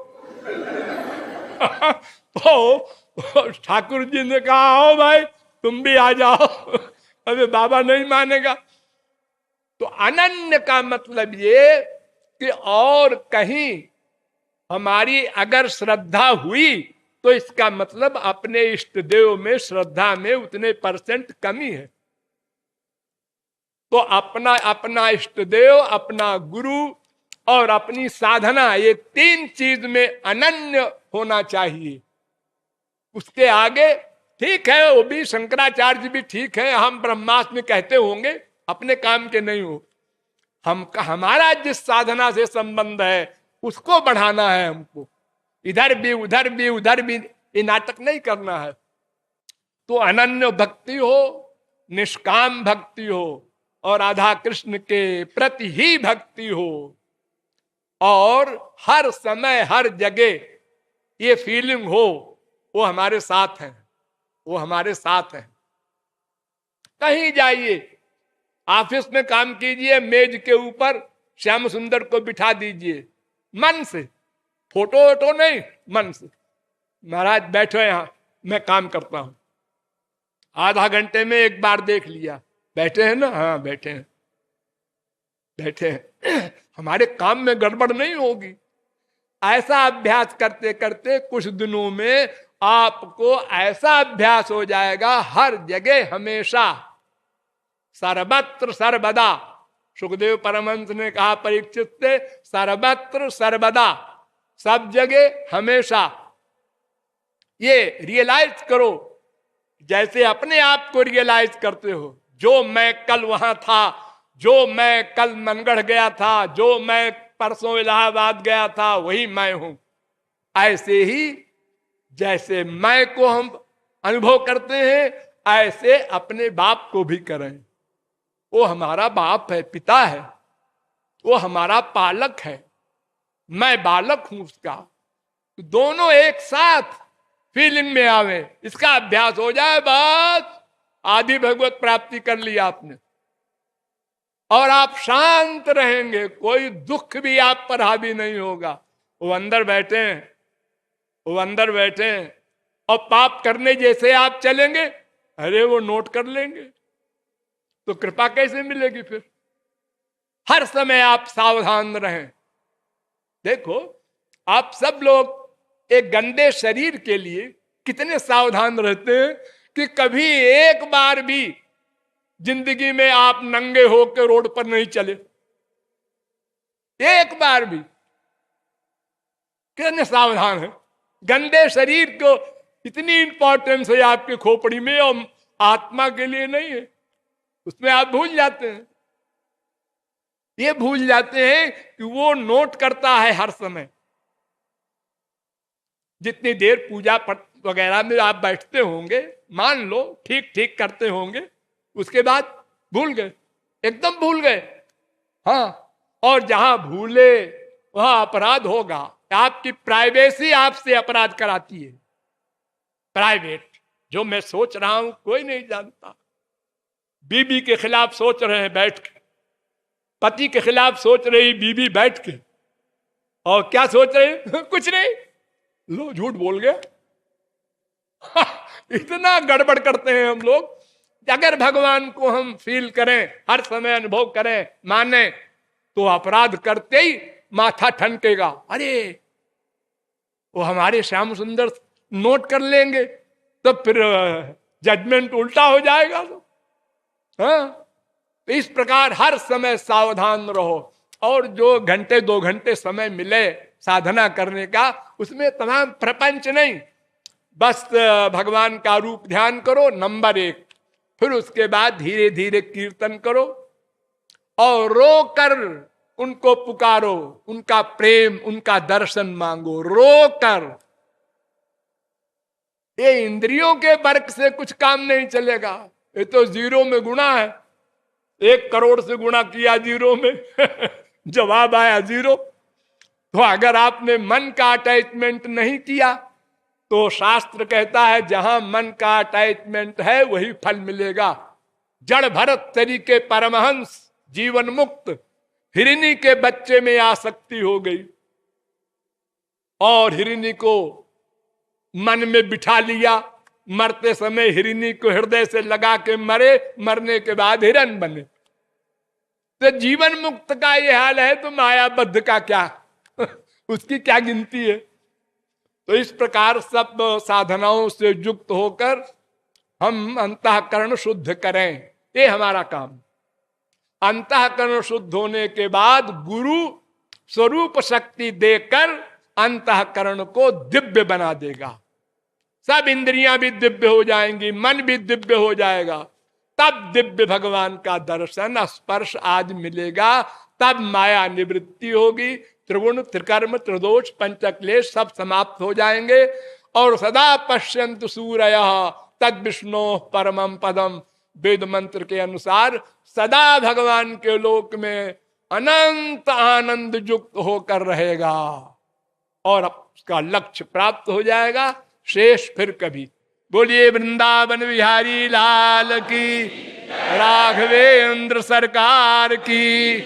तो ठाकुर जी ने कहा आओ भाई तुम भी आ जाओ अबे बाबा नहीं मानेगा। तो अनन्य का मतलब ये कि और कहीं हमारी अगर श्रद्धा हुई तो इसका मतलब अपने इष्ट देव में श्रद्धा में उतने % कमी है। तो अपना अपना इष्ट देव, अपना गुरु और अपनी साधना, ये 3 चीज में अनन्य होना चाहिए। उसके आगे ठीक है, वो भी शंकराचार्य भी ठीक है, हम ब्रह्मास्त्र में कहते होंगे, अपने काम के नहीं हो। हमारा जिस साधना से संबंध है उसको बढ़ाना है हमको, इधर भी उधर भी उधर भी ये नाटक नहीं करना है। तो अनन्य भक्ति हो, निष्काम भक्ति हो और राधा कृष्ण के प्रति ही भक्ति हो, और हर समय हर जगह ये फीलिंग हो वो हमारे साथ हैं, वो हमारे साथ हैं। कहीं जाइए, ऑफिस में काम कीजिए, मेज के ऊपर श्याम सुंदर को बिठा दीजिए, मन से, फोटो वोटो नहीं, मन से, महाराज बैठो यहां मैं काम करता हूं। आधा घंटे में एक बार देख लिया, बैठे हैं ना, हाँ बैठे हैं, बैठे हैं, हमारे काम में गड़बड़ नहीं होगी। ऐसा अभ्यास करते करते कुछ दिनों में आपको ऐसा अभ्यास हो जाएगा, हर जगह हमेशा, सर्वत्र सर्वदा। सुखदेव परमहंस ने कहा परीक्षित से, सर्वत्र सर्वदा, सब जगह हमेशा। ये रियलाइज करो, जैसे अपने आप को रियलाइज करते हो, जो मैं कल वहां था, जो मैं कल मनगढ़ गया था, जो मैं परसों इलाहाबाद गया था, वही मैं हूं। ऐसे ही जैसे मैं को हम अनुभव करते हैं, ऐसे अपने बाप को भी करें। वो हमारा बाप है, पिता है, वो हमारा पालक है, मैं बालक हूं उसका। दोनों एक साथ फीलिंग में आवे, इसका अभ्यास हो जाए, बस आदि भगवत प्राप्ति कर लिया आपने। और आप शांत रहेंगे, कोई दुख भी आप पर हावी नहीं होगा। वो अंदर बैठे हैं, वो अंदर बैठे हैं, और पाप करने जैसे आप चलेंगे, अरे वो नोट कर लेंगे, तो कृपा कैसे मिलेगी फिर? हर समय आप सावधान रहें। देखो, आप सब लोग एक गंदे शरीर के लिए कितने सावधान रहते हैं कि कभी एक बार भी जिंदगी में आप नंगे होकर रोड पर नहीं चले, एक बार भी। कितने सावधान है। गंदे शरीर को इतनी इंपॉर्टेंस है आपके खोपड़ी में, और आत्मा के लिए नहीं है, उसमें आप भूल जाते हैं। ये भूल जाते हैं कि वो नोट करता है हर समय। जितनी देर पूजा वगैरह में आप बैठते होंगे, मान लो ठीक ठीक करते होंगे, उसके बाद भूल गए, एकदम भूल गए। हाँ, और जहां भूले वहां अपराध होगा। आपकी प्राइवेसी आपसे अपराध कराती है। प्राइवेट, जो मैं सोच रहा हूं कोई नहीं जानता। बीबी के खिलाफ सोच रहे हैं बैठ के, पति के खिलाफ सोच रही बीबी बैठ के, और क्या सोच रहे कुछ नहीं, लो झूठ बोल गया। इतना गड़बड़ करते हैं हम लोग। अगर भगवान को हम फील करें, हर समय अनुभव करें, माने, तो अपराध करते ही माथा ठनकेगा। अरे वो हमारे श्याम सुंदर नोट कर लेंगे, तो फिर जजमेंट उल्टा हो जाएगा। तो हाँ, तो इस प्रकार हर समय सावधान रहो। और जो घंटे 2 घंटे समय मिले साधना करने का, उसमें तमाम प्रपंच नहीं, बस भगवान का रूप ध्यान करो, नंबर 1। फिर उसके बाद धीरे धीरे कीर्तन करो, और रो कर उनको पुकारो, उनका प्रेम, उनका दर्शन मांगो, रो कर। ये इंद्रियों के वर्क से कुछ काम नहीं चलेगा। ये तो जीरो में गुणा है, 1 करोड़ से गुणा किया जीरो में जवाब आया जीरो। तो अगर आपने मन का अटैचमेंट नहीं किया, तो शास्त्र कहता है जहां मन का अटैचमेंट है वही फल मिलेगा। जड़ भरत तरीके परमहंस जीवन मुक्त, हिरनी के बच्चे में आसक्ति हो गई, और हिरनी को मन में बिठा लिया। मरते समय हिरनी को हृदय से लगा के मरे, मरने के बाद हिरन बने। तो जीवन मुक्त का ये हाल है, तो मायाबद्ध का क्या उसकी क्या गिनती है। तो इस प्रकार सब साधनाओं से युक्त होकर हम अंतःकरण शुद्ध करें, ये हमारा काम। अंतःकरण शुद्ध होने के बाद गुरु स्वरूप शक्ति देकर अंतःकरण को दिव्य बना देगा। सब इंद्रियां भी दिव्य हो जाएंगी, मन भी दिव्य हो जाएगा। तब दिव्य भगवान का दर्शन स्पर्श आज मिलेगा। तब माया निवृत्ति होगी, त्रिगुण त्रिकर्म त्रिदोष पंचक्लेश सब समाप्त हो जाएंगे। और सदा पश्यंत सूरयः तद विष्णु परमं पदम, वेद मंत्र के अनुसार सदा भगवान के लोक में अनंत आनंद युक्त होकर रहेगा, और उसका लक्ष्य प्राप्त हो जाएगा। शेष फिर कभी। बोलिए वृंदावन बिहारी लाल की, राघवेंद्र सरकार की।